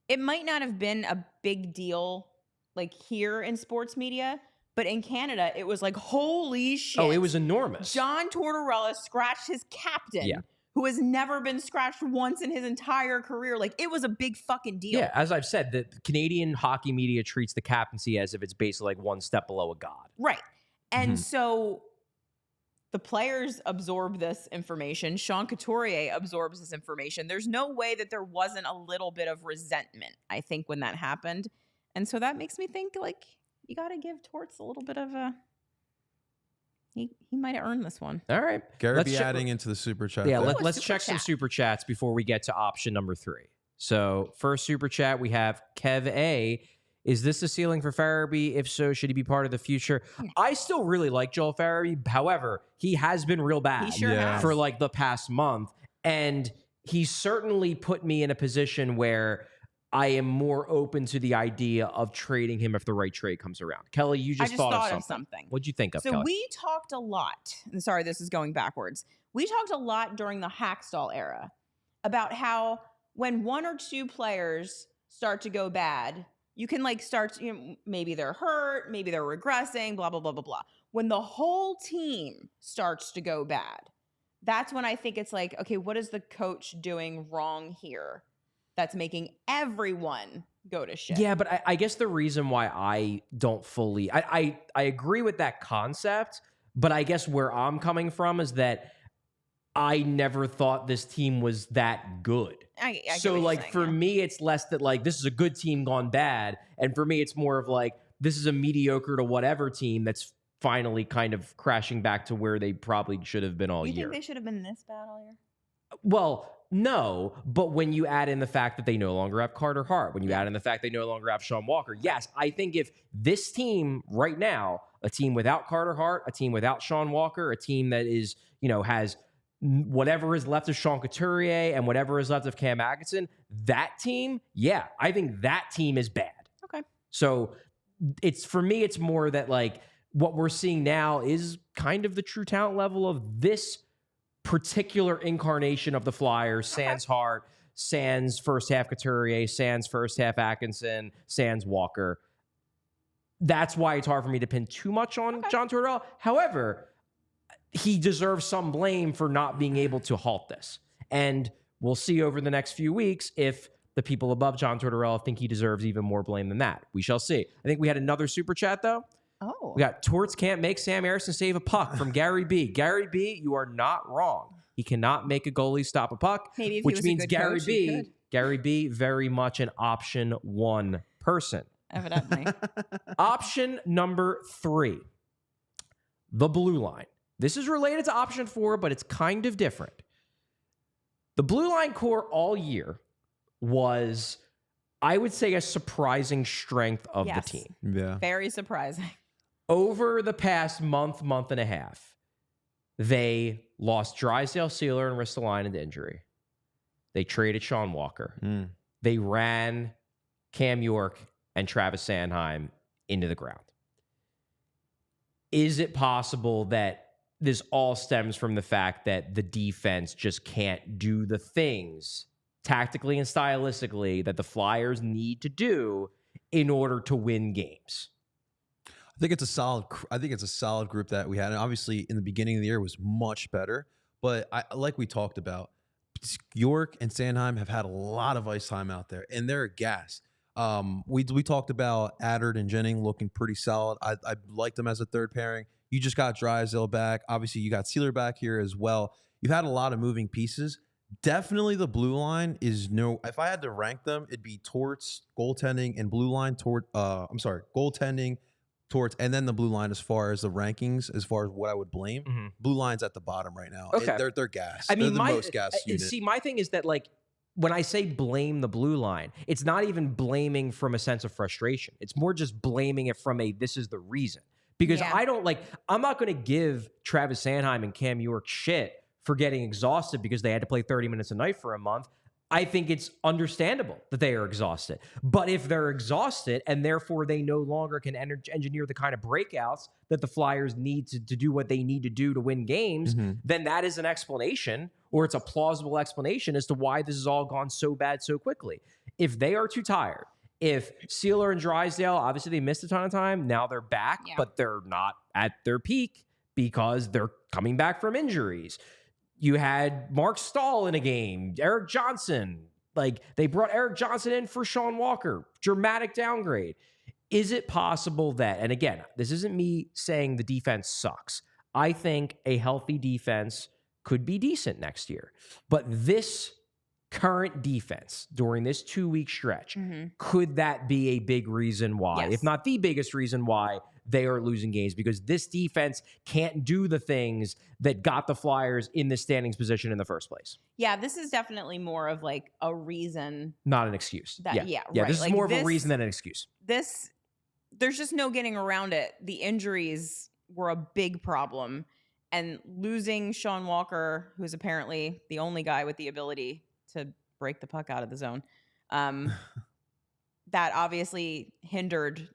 it might not have been a big deal like here in sports media, but in Canada, it was like, holy shit. Oh, it was enormous. John Tortorella scratched his captain, who has never been scratched once in his entire career. Like, it was a big fucking deal. Yeah, as I've said, the Canadian hockey media treats the captaincy as if it's basically like one step below a god. Right. And so the players absorb this information. Sean Couturier absorbs this information. There's no way that there wasn't a little bit of resentment, I think, when that happened. And so that makes me think, like, you got to give Torts a little bit of a... He might have earned this one. All right. Gary be adding into the super chat. Yeah, let's check some super chats before we get to option number 3. So first super chat, we have Kev A. Is this the ceiling for Farabee? If so, should he be part of the future? I still really like Joel Farabee. However, he has been real bad for like the past month. And he certainly put me in a position where I am more open to the idea of trading him if the right trade comes around. Kelly, you just thought of something. What'd you think of, Kelly? So we talked a lot. And sorry, this is going backwards. We talked a lot during the Hackstall era about how when one or two players start to go bad, you can like start, maybe they're hurt, maybe they're regressing, blah, blah, blah, blah, blah. When the whole team starts to go bad, that's when I think it's like, okay, what is the coach doing wrong here that's making everyone go to shit? Yeah, but I guess the reason why I don't fully, I agree with that concept, but I guess where I'm coming from is that I never thought this team was that good. I so like for me, it's less that like this is a good team gone bad. And for me, it's more of like this is a mediocre to whatever team that's finally kind of crashing back to where they probably should have been all year. You think they should have been this bad all year? Well, no, but when you add in the fact that they no longer have Carter Hart, when you add in the fact they no longer have Sean Walker, yes, I think if this team right now, a team without Carter Hart, a team without Sean Walker, a team that is, has whatever is left of Sean Couturier and whatever is left of Cam Atkinson, that team, yeah, I think that team is bad. Okay. So for me, it's more that like what we're seeing now is kind of the true talent level of this particular incarnation of the Flyers, sans Hart, sans first half Couturier, sans first half Atkinson, sans Walker. That's why it's hard for me to pin too much on John Tortorella. However, he deserves some blame for not being able to halt this. And we'll see over the next few weeks if the people above John Tortorella think he deserves even more blame than that. We shall see. I think we had another super chat, though. Oh. We got Torts can't make Sam Ersson save a puck from Gary B. Gary B, you are not wrong. He cannot make a goalie stop a puck, Maybe if which he was means a good coach, Gary B, very much an option 1 person. Evidently. Option number 3, the blue line. This is related to option 4, but it's kind of different. The blue line core all year was, I would say, a surprising strength of the team. Yeah. Very surprising. Over the past month and a half, they lost Drysdale, Sealer, and Ristolainen to injury. They traded Sean Walker. They ran Cam York and Travis Sanheim into the ground. Is it possible that this all stems from the fact that the defense just can't do the things tactically and stylistically that the Flyers need to do in order to win games? I think it's a solid group that we had. And obviously, in the beginning of the year, it was much better. But like we talked about, York and Sanheim have had a lot of ice time out there, and they're gassed. We talked about Addard and Jennings looking pretty solid. I liked them as a third pairing. You just got Drysdale back. Obviously, you got Sealer back here as well. You've had a lot of moving pieces. Definitely the blue line is no. If I had to rank them, it'd be Torts, goaltending, and blue line goaltending, Torts, and then the blue line as far as the rankings, as far as what I would blame. Mm-hmm. Blue line's at the bottom right now. Okay. They're gassed. I mean, they're the most gassed unit. See, my thing is that, like, when I say blame the blue line, it's not even blaming from a sense of frustration. It's more just blaming it from this is the reason. Because I'm not going to give Travis Sanheim and Cam York shit for getting exhausted because they had to play 30 minutes a night for a month. I think it's understandable that they are exhausted. But if they're exhausted and therefore they no longer can engineer the kind of breakouts that the Flyers need to do what they need to do to win games, then that is an explanation, or it's a plausible explanation as to why this has all gone so bad so quickly. If they are too tired, if Sealer and Drysdale, obviously they missed a ton of time, now they're back, but they're not at their peak because they're coming back from injuries. You had Mark Stahl in a game, Eric Johnson. Like, they brought Eric Johnson in for Sean Walker. Dramatic downgrade. Is it possible that, and again, this isn't me saying the defense sucks. I think a healthy defense could be decent next year. But this current defense during this 2-week stretch, could that be a big reason why, if not the biggest reason why, they are losing games? Because this defense can't do the things that got the Flyers in the standings position in the first place. Yeah, this is definitely more of like a reason. Not an excuse. Right. This is more of a reason than an excuse. There's just no getting around it. The injuries were a big problem. And losing Sean Walker, who's apparently the only guy with the ability to break the puck out of the zone, that obviously hindered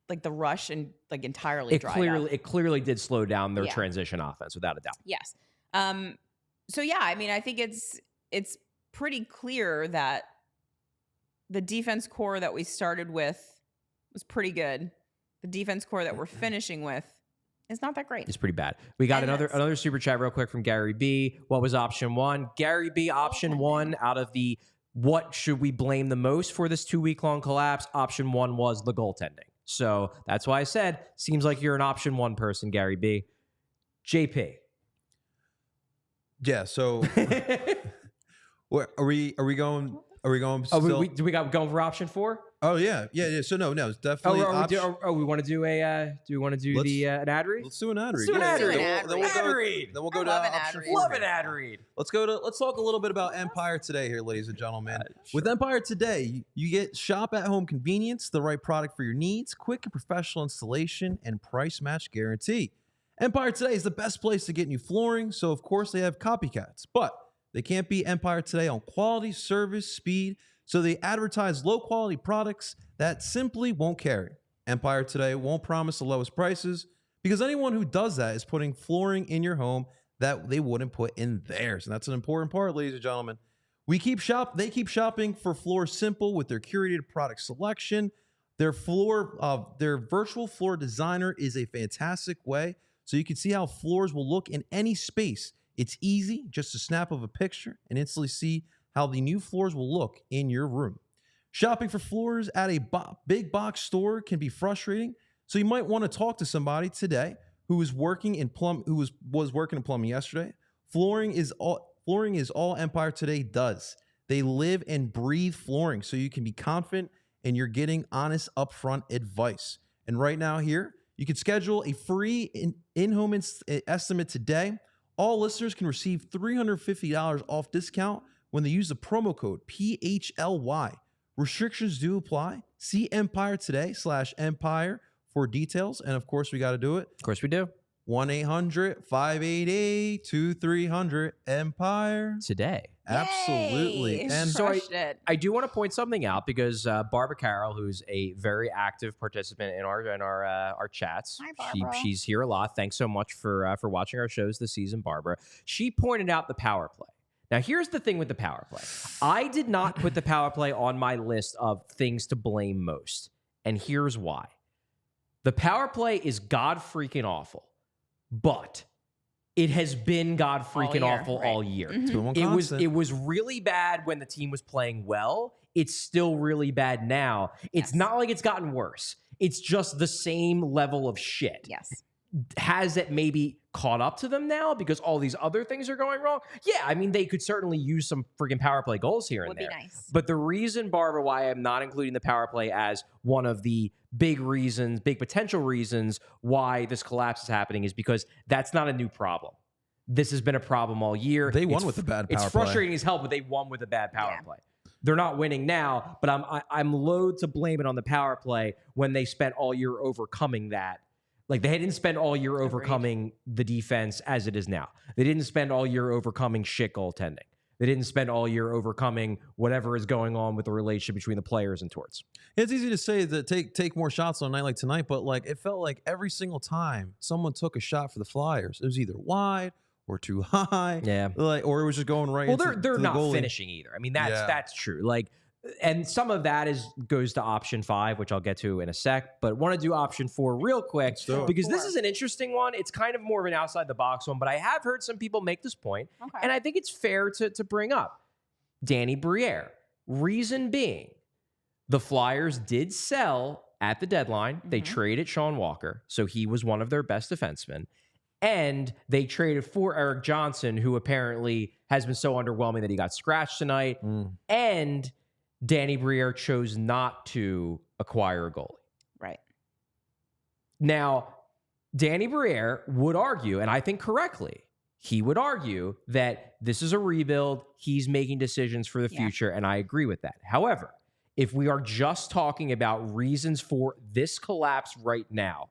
like the rush and like entirely It clearly did slow down their transition offense, without a doubt. Yes. So yeah, I mean, I think it's pretty clear that the defense core that we started with was pretty good. The defense core that we're finishing with is not that great. It's pretty bad. We got another super chat real quick from Gary B. What was option one? Gary B, option one out of the what should we blame the most for this 2-week-long collapse? Option one was the goaltending. So that's why I said, seems like you're an option one person, Gary B. JP. Yeah, so where are we going? Are we going? Oh, we got going for option four? Oh yeah. So no, it's definitely. We want to do a. Do we want to do an ad read? Let's do an ad read. Let's do an ad read. Then we'll go to option four. Love an ad read. Let's talk a little bit about Empire Today here, ladies and gentlemen. Sure. With Empire Today, you get shop at home convenience, the right product for your needs, quick and professional installation, and price match guarantee. Empire Today is the best place to get new flooring, so of course they have copycats, but they can't beat Empire Today on quality, service, speed, so they advertise low-quality products that simply won't carry. Empire Today won't promise the lowest prices because anyone who does that is putting flooring in your home that they wouldn't put in theirs, and that's an important part, ladies and gentlemen. They keep shopping for Floor Simple with their curated product selection. Their virtual floor designer is a fantastic way, so you can see how floors will look in any space. It's easy, just a snap of a picture, and instantly see how the new floors will look in your room. Shopping for floors at a big box store can be frustrating, so you might want to talk to somebody today who was working in plumbing yesterday. Flooring is all Empire Today does. They live and breathe flooring, so you can be confident and you're getting honest, upfront advice. And right now here, you can schedule a free in-home estimate today. All listeners can receive $350 off discount when they use the promo code PHLY. Restrictions do apply. See Empire Today /Empire for details. And of course, we got to do it. Of course we do. 1-800-588-2300 Empire. Today. Absolutely. Yay. And So Crushed it. I do want to point something out because Barbara Carroll, who's a very active participant in our chats, Hi, Barbara. she's here a lot. Thanks so much for watching our shows this season, Barbara. She pointed out the power play. Now, here's the thing with the power play. I did not put the power play on my list of things to blame most, and here's why. The power play is god freaking awful, but it has been god freaking awful all year. it's been one constant. It was really bad when the team was playing well. It's still really bad now. It's not like it's gotten worse. It's just the same level of shit. Yes. Has it maybe caught up to them now because all these other things are going wrong? Yeah, I mean, they could certainly use some freaking power play goals here and Would there. be nice. But the reason, Barbara, why I'm not including the power play as one of the big potential reasons why this collapse is happening is because that's not a new problem. This has been a problem all year. They won with a bad power play. It's frustrating as hell, but they won with a bad power play. They're not winning now, but I'm loath to blame it on the power play when they spent all year overcoming that. Like, they didn't spend all year overcoming the defense as it is now. They didn't spend all year overcoming shit goaltending. They didn't spend all year overcoming whatever is going on with the relationship between the players and Torts. It's easy to say that take more shots on a night like tonight, but like it felt like every single time someone took a shot for the Flyers, it was either wide or too high, or it was just going right. Well, into, they're to not the goalie. finishing either. I mean, that's true. Like, and some of that goes to option 5, which I'll get to in a sec. But want to do option 4 real quick because this is an interesting one. It's kind of more of an outside the box one, but I have heard some people make this point, and I think it's fair to bring up. Danny Briere. Reason being, the Flyers did sell at the deadline. They traded Sean Walker, so he was one of their best defensemen. And they traded for Eric Johnson, who apparently has been so underwhelming that he got scratched tonight. And Danny Briere chose not to acquire a goalie. Right. Now, Danny Briere would argue, and I think correctly, he would argue that this is a rebuild. He's making decisions for the future, and I agree with that. However, if we are just talking about reasons for this collapse right now,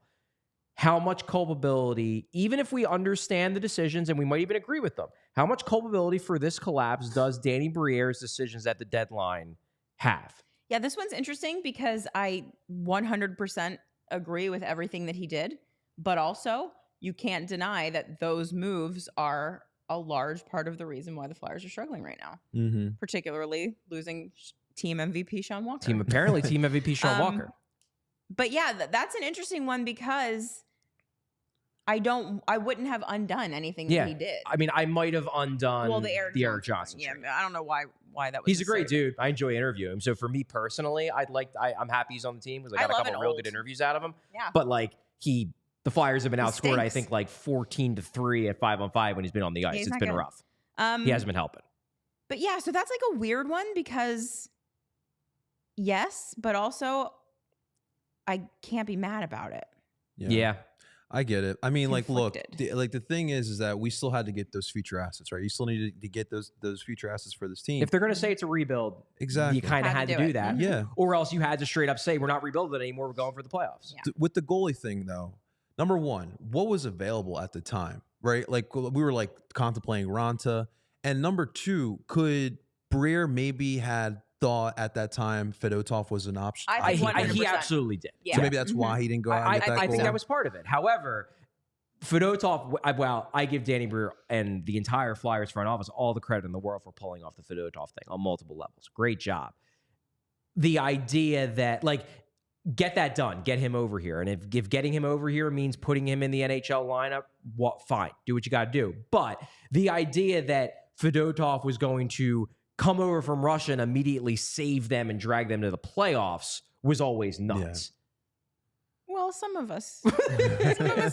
how much culpability, even if we understand the decisions and we might even agree with them, how much culpability for this collapse does Danny Briere's decisions at the deadline have? Yeah, this one's interesting because I 100% agree with everything that he did, but also you can't deny that those moves are a large part of the reason why the Flyers are struggling right now, particularly losing team MVP Sean Walker. Team MVP Sean Walker. But yeah, that's an interesting one because I wouldn't have undone anything that he did. I mean, I might have undone the Eric Johnson. trade. I don't know why that was. He's a great dude. I enjoy interviewing him. So for me personally, I'm happy he's on the team because I got a couple real good interviews out of him. Yeah. But like the Flyers have been outscored, I think, like 14-3 at 5-on-5 when he's been on the ice. It's been rough. He hasn't been helping. But yeah, so that's like a weird one because yes, but also I can't be mad about it. Yeah. I get it. I mean, like, look, Conflicted. the thing is that we still had to get those future assets, right? You still need to get those future assets for this team. If they're going to say it's a rebuild, exactly, you kind of had to do that. Yeah. Or else you had to straight up say, we're not rebuilding anymore. We're going for the playoffs. Yeah. With the goalie thing, though, number one, what was available at the time, right? Like, we were like contemplating Ranta. And number two, could Briere maybe had thought at that time Fedotov was an option? He absolutely did. Yeah. So maybe that's why he didn't go out and get that I goal. think that was part of it. However, Fedotov, I give Danny Briere and the entire Flyers front office all the credit in the world for pulling off the Fedotov thing on multiple levels. Great job. The idea that, like, get that done. Get him over here. And if getting him over here means putting him in the NHL lineup, fine. Do what you got to do. But the idea that Fedotov was going to come over from Russia and immediately save them and drag them to the playoffs was always nuts. Yeah. Well, some of us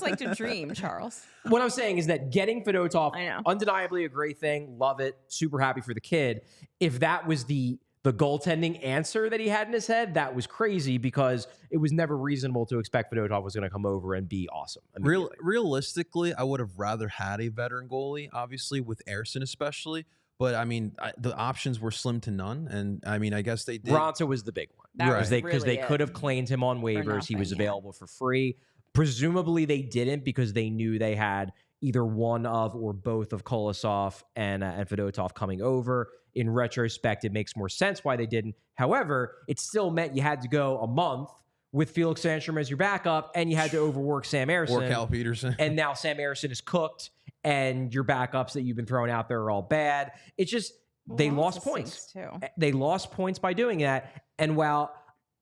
like to dream, Charles. What I'm saying is that getting Fedotov, undeniably a great thing. Love it. Super happy for the kid. If that was the goaltending answer that he had in his head, that was crazy because it was never reasonable to expect Fedotov was going to come over and be awesome. Realistically, I would have rather had a veteran goalie, obviously, with Ersson especially. But, I mean, the options were slim to none. And, I mean, I guess they did. Bronson was the big one. Because they could have claimed him on waivers. He was available for free. Presumably they didn't because they knew they had either one of or both of Kolosov and Fedotov coming over. In retrospect, it makes more sense why they didn't. However, it still meant you had to go a month with Felix Sandstrom as your backup, and you had to overwork Sam Ersson. Or Cal Peterson. And now Sam Ersson is cooked, and your backups that you've been throwing out there are all bad. It's just, they lost points. Too. They lost points by doing that. And while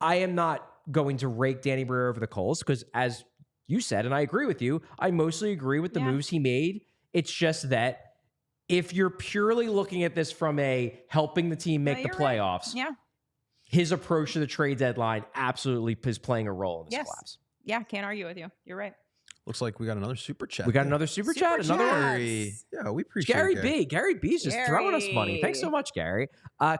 I am not going to rake Danny Briere over the coals, because as you said, and I agree with you, I mostly agree with the moves he made. It's just that if you're purely looking at this from a helping the team make the playoffs, his approach to the trade deadline absolutely is playing a role in this collapse. Yeah, can't argue with you. You're right. Looks like we got another super chat. We got another super chat. Another one. Yeah, we appreciate Gary it. B. Gary B's just throwing us money. Thanks so much, Gary.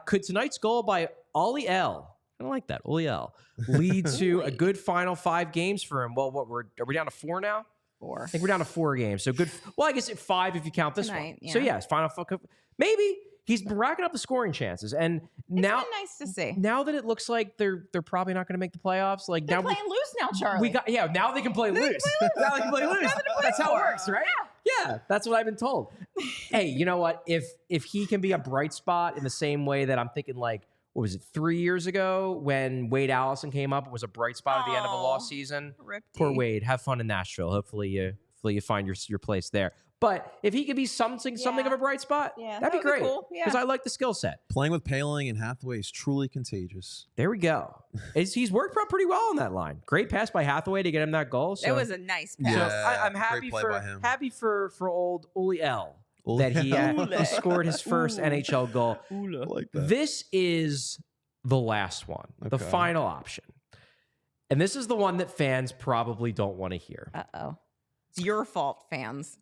Could tonight's goal by Olle L, I don't like that, Olle L, lead to a good final 5 games for him? Well, are we down to 4 now? 4. I think we're down to 4 games. So good. Well, I guess it's 5 if you count this one. Yeah. So yes, final. Maybe he's been racking up the scoring chances, and now it's been nice to see. Now that it looks like they're probably not going to make the playoffs, like they're now playing loose now, Charlie. Now they can play loose. Now they can play loose. That's how it works, right? Yeah, that's what I've been told. Hey, you know what? If he can be a bright spot in the same way that I'm thinking, like, what was it, 3 years ago when Wade Allison came up, it was a bright spot at the end of a lost season. Poor Wade. Have fun in Nashville. Hopefully you find your place there. But if he could be something of a bright spot, that'd be great. Because I like the skill set. Playing with Paling and Hathaway is truly contagious. There we go. He's worked out pretty well on that line. Great pass by Hathaway to get him that goal. So, it was a nice pass. So I'm happy for old Olle L. That he scored his first NHL goal. Like that. This is the last one, the final option. And this is the one that fans probably don't want to hear. Uh-oh. It's your fault, fans.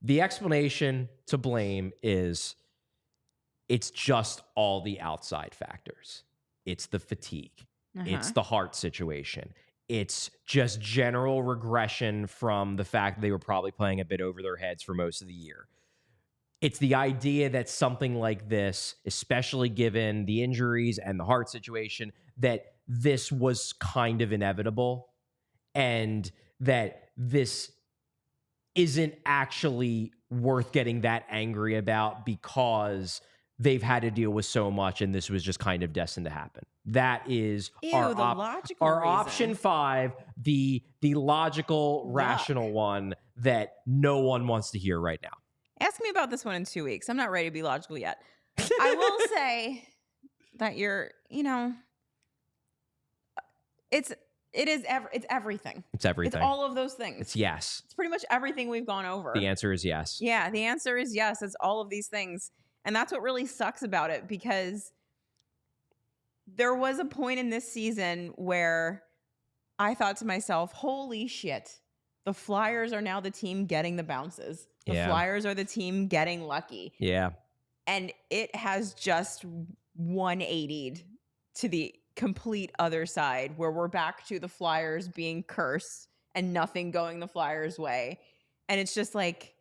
The explanation to blame is it's just all the outside factors. It's the fatigue. It's the heart situation. It's just general regression from the fact that they were probably playing a bit over their heads for most of the year. It's the idea that something like this, especially given the injuries and the heart situation, that this was kind of inevitable and that this isn't actually worth getting that angry about because they've had to deal with so much and this was just kind of destined to happen. That is our option 5, the logical, rational one that no one wants to hear right now. Ask me about this one in 2 weeks. I'm not ready to be logical yet. I will say that it's everything. It's everything. It's all of those things. It's yes. It's pretty much everything we've gone over. The answer is yes. Yeah, the answer is yes. It's all of these things. And that's what really sucks about it, because there was a point in this season where I thought to myself, holy shit, the Flyers are now the team getting the bounces. The Flyers are the team getting lucky. Yeah. And it has just 180'd to the complete other side, where we're back to the Flyers being cursed and nothing going the Flyers' way. And it's just like,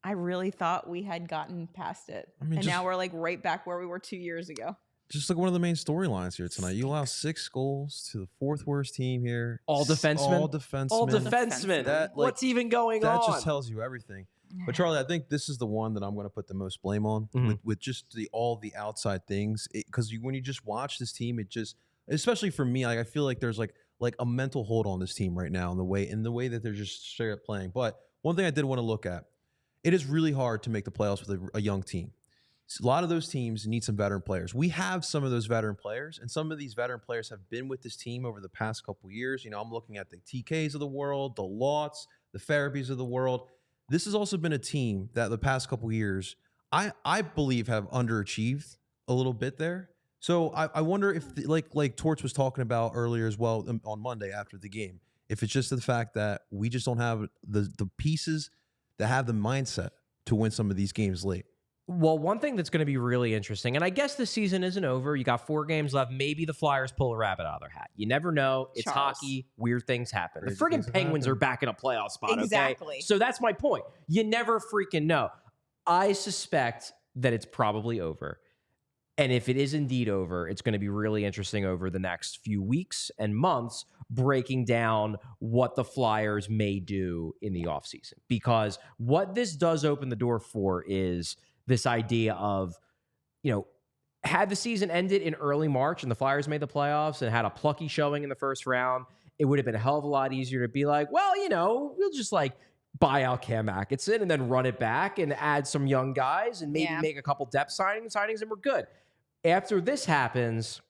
I really thought we had gotten past it. And now we're like right back where we were 2 years ago. Just like one of the main storylines here tonight. You allow 6 goals to the 4th worst team here. All defensemen. All defensemen. What's even going on? That just tells you everything. But Charlie, I think this is the one that I'm going to put the most blame on with just all the outside things. Because when you just watch this team, it just, especially for me, like I feel like there's like a mental hold on this team right now in the way that they're just straight up playing. But one thing I did want to look at, it is really hard to make the playoffs with a young team. A lot of those teams need some veteran players. We have some of those veteran players, and some of these veteran players have been with this team over the past couple of years. I'm looking at the TKs of the world, the Laughs, the Farabees of the world. This has also been a team that the past couple of years, I believe, have underachieved a little bit there. So I wonder if, like Torts was talking about earlier as well on Monday after the game, if it's just the fact that we just don't have the pieces that have the mindset to win some of these games late. Well, one thing that's going to be really interesting, and I guess the season isn't over. You got 4 games left. Maybe the Flyers pull a rabbit out of their hat. You never know. It's hockey. Weird things happen. The friggin' Penguins are back in a playoff spot, exactly. Okay? So that's my point. You never freaking know. I suspect that it's probably over. And if it is indeed over, it's going to be really interesting over the next few weeks and months. breaking down what the Flyers may do in the offseason. Because what this does open the door for is this idea of, had the season ended in early March and the Flyers made the playoffs and had a plucky showing in the first round, it would have been a hell of a lot easier to be like, well, we'll just buy out Cam Atkinson and then run it back and add some young guys and maybe make a couple depth signings and we're good. After this happens,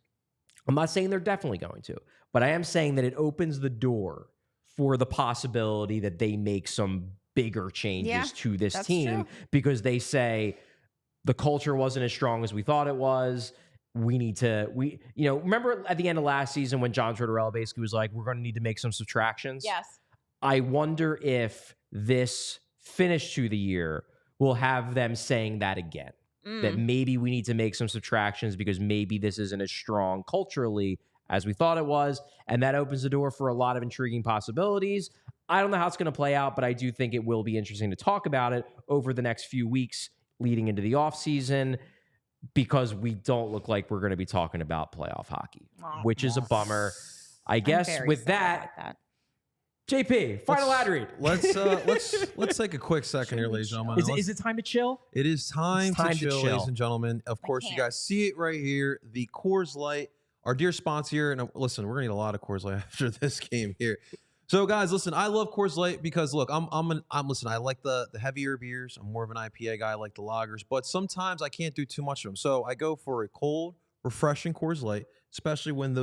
I'm not saying they're definitely going to, but I am saying that it opens the door for the possibility that they make some bigger changes to this team because they say the culture wasn't as strong as we thought it was. We need to, remember at the end of last season when John Tortorella basically was like, we're going to need to make some subtractions. Yes. I wonder if this finish to the year will have them saying that again. That maybe we need to make some subtractions because maybe this isn't as strong culturally as we thought it was. And that opens the door for a lot of intriguing possibilities. I don't know how it's going to play out, but I do think it will be interesting to talk about it over the next few weeks leading into the offseason because we don't look like we're going to be talking about playoff hockey, which is a bummer. I guess with that, JP, final ad read. Let's take a quick second here, ladies and gentlemen. Is it time to chill? It is time to chill, ladies and gentlemen. Of course, you guys see it right here. The Coors Light, our dear sponsor here. And listen, we're gonna need a lot of Coors Light after this game here. So, guys, listen, I love Coors Light because look, listen. I like the heavier beers. I'm more of an IPA guy. I like the lagers, but sometimes I can't do too much of them. So I go for a cold, refreshing Coors Light. Especially when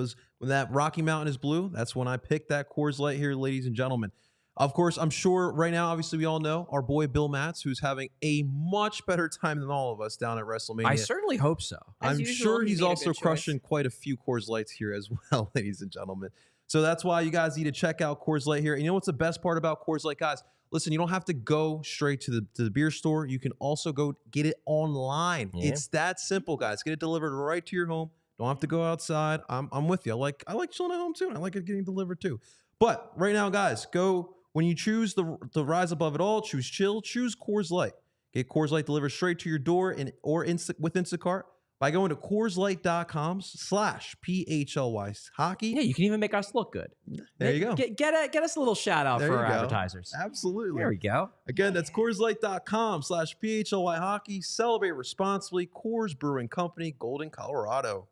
that Rocky Mountain is blue, that's when I pick that Coors Light here, ladies and gentlemen. Of course, I'm sure right now, obviously, we all know our boy Bill Matz, who's having a much better time than all of us down at WrestleMania. I certainly hope so. I'm sure he's also crushing quite a few Coors Lights here as well, ladies and gentlemen. So that's why you guys need to check out Coors Light here. And you know what's the best part about Coors Light, guys? Listen, you don't have to go straight to the beer store. You can also go get it online. Yeah. It's that simple, guys. Get it delivered right to your home. Don't have to go outside. I'm with you. I like chilling at home too. And I like it getting delivered too. But right now, guys, when you choose the rise above it all, choose chill, choose Coors Light. Get Coors Light delivered straight to your door with Instacart by going to CoorsLight.com/PHLY hockey. Yeah, you can even make us look good. There you go. Get us a little shout out for our advertisers. Absolutely. There we go. Again, that's CoorsLight.com/PHLY hockey. Celebrate responsibly. Coors Brewing Company, Golden, Colorado.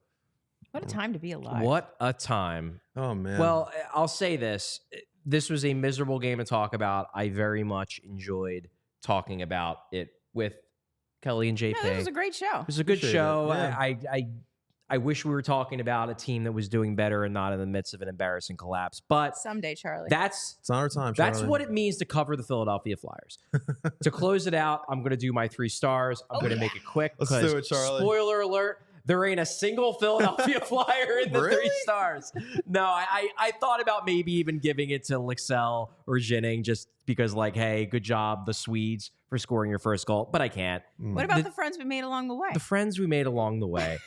What a time to be alive. What a time. Oh, man. Well, I'll say this. This was a miserable game to talk about. I very much enjoyed talking about it with Kelly and JP. No, it was a great show. It was a good show. Yeah. I wish we were talking about a team that was doing better and not in the midst of an embarrassing collapse. But someday, Charlie. It's not our time, Charlie. That's what it means to cover the Philadelphia Flyers. To close it out, I'm going to do my 3 stars. I'm going to make it quick. Let's do it, Charlie. Spoiler alert. There ain't a single Philadelphia Flyer in the 3 stars. No, I thought about maybe even giving it to Lycksell or Ginning just because, hey, good job, the Swedes, for scoring your first goal. But I can't. What about the friends we made along the way? The friends we made along the way.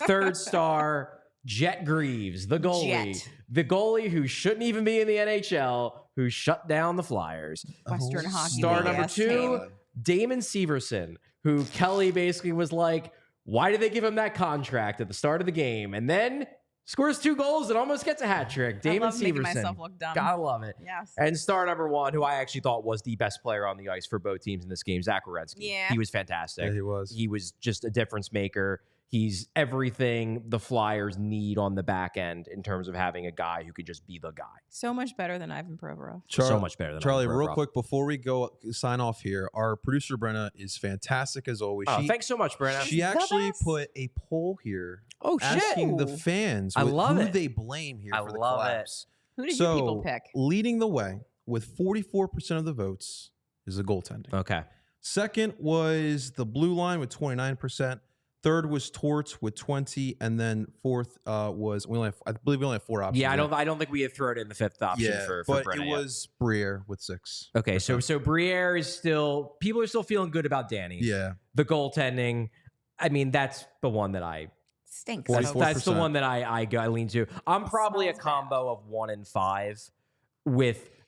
3rd star, Jett Greaves, the goalie. The goalie who shouldn't even be in the NHL, who shut down the Flyers. Western hockey. Star number 2, Damon Severson, who Kelly basically was like, why did they give him that contract at the start of the game? And then scores 2 goals and almost gets a hat trick. Damon Severson. Making myself look dumb. Gotta love it. Yes. And star number 1, who I actually thought was the best player on the ice for both teams in this game, Zach Werenski. Yeah. He was fantastic. Yeah, he was. He was just a difference maker. He's everything the Flyers need on the back end in terms of having a guy who could just be the guy. So much better than Ivan Provorov. So much better than Charlie. Ivan Real Provorov. quick before we go sign off here, our producer Brenna is fantastic as always. Thanks so much, Brenna. She actually put a poll here. Oh shit! Asking the fans who they blame here for the collapse. Who did you people pick? Leading the way with 44% of the votes is the goaltending. Okay. Second was the blue line with 29%. Third was Torts with 20, and then fourth was I believe we only have 4 options. Yeah, I don't think we had thrown in the 5th option for but Brenna it was Briere with 6. Okay, so Briere is still, people are still feeling good about Danny. Yeah, the goaltending. I mean, that's the one that I stinks. That's the one that I lean to. I'm probably a combo of 1 and 5,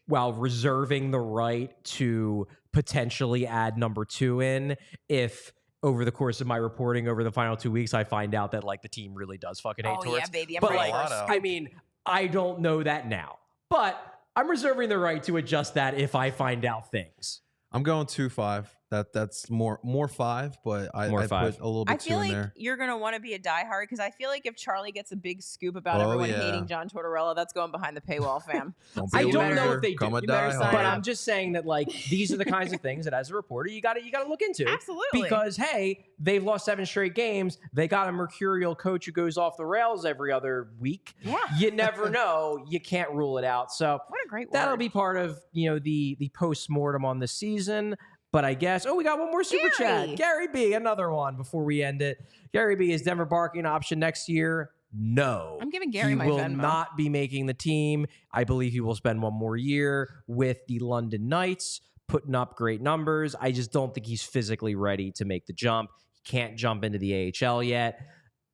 while reserving the right to potentially add number 2 in if, over the course of my reporting over the final 2 weeks, I find out that the team really does fucking hate Torts. Yeah, baby. I mean, I don't know that now. But I'm reserving the right to adjust that if I find out things. I'm going 2-5. That's more 5, but I put a little bit I feel 2 in like there. you're going to want to be a diehard because I feel like if Charlie gets a big scoop about Oh, everyone yeah. hating John Tortorella, that's going behind the paywall, fam. Don't be I a don't know loser. if they do. Come a You better die sign But up. I'm just saying that, like, these are the kinds of things that as a reporter, you gotta look into. Absolutely. Because, hey, they've lost 7 straight games. They got a mercurial coach who goes off the rails every other week. Yeah. You never know. You can't rule it out. So What a great word. that'll be part of, the post-mortem on the season. But I guess, we got one more super Gary. chat. Gary B, another one before we end it. Gary B, is Denver Barkley an option next year? No. I'm giving Gary he my will Venmo. not be making the team. I believe he will spend one more year with the London Knights, putting up great numbers. I just don't think he's physically ready to make the jump. He can't jump into the AHL yet.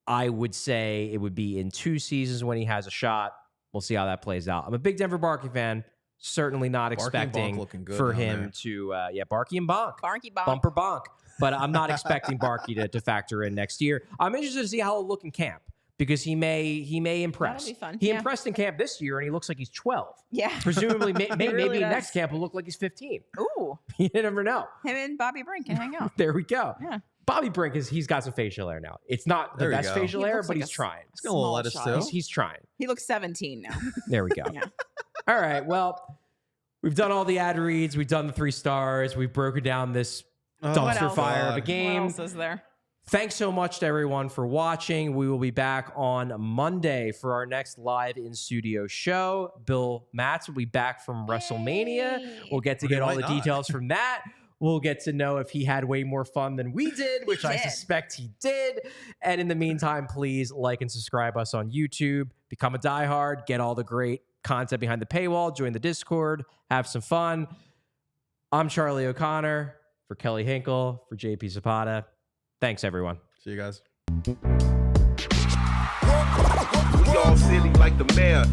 I would say it would be in 2 seasons when he has a shot. We'll see how that plays out. I'm a big Denver Barkley fan. Certainly not Barkey and Bonk expecting looking good for down him there. to, Barkey and Bonk. Barky Bonk. Bumper bonk. But I'm not expecting Barkey to factor in next year. I'm interested to see how he'll look in camp because he may impress. That'll be fun. He Yeah. impressed in camp this year, and he looks like he's 12. Yeah. Presumably, maybe really does. next camp will look like he's 15. Ooh. You never know. Him and Bobby Brink can hang out. There we go. Yeah. Bobby Brink he's got some facial hair now. It's not the There you best go. facial He hair, looks but like he's a trying. He's got a little Small lettuce child. too. He's trying. He looks 17 now. There we go. Yeah. All right. Well, we've done all the ad reads. We've done the 3 stars. We've broken down this What dumpster else? fire of a What game. else is there? Thanks so much to everyone for watching. We will be back on Monday for our next live in-studio show. Bill Matz will be back from WrestleMania. Hey. We'll get to Or get he all might the not. details from that. We'll get to know if he had way more fun than we did, which I did. suspect he did. And in the meantime, please like and subscribe us on YouTube. Become a diehard. Get all the great content behind the paywall. Join the Discord. Have some fun. I'm Charlie O'Connor. For Kelly Hinkle. For JP Zapata. Thanks, everyone. See you guys. We all silly like the mayor.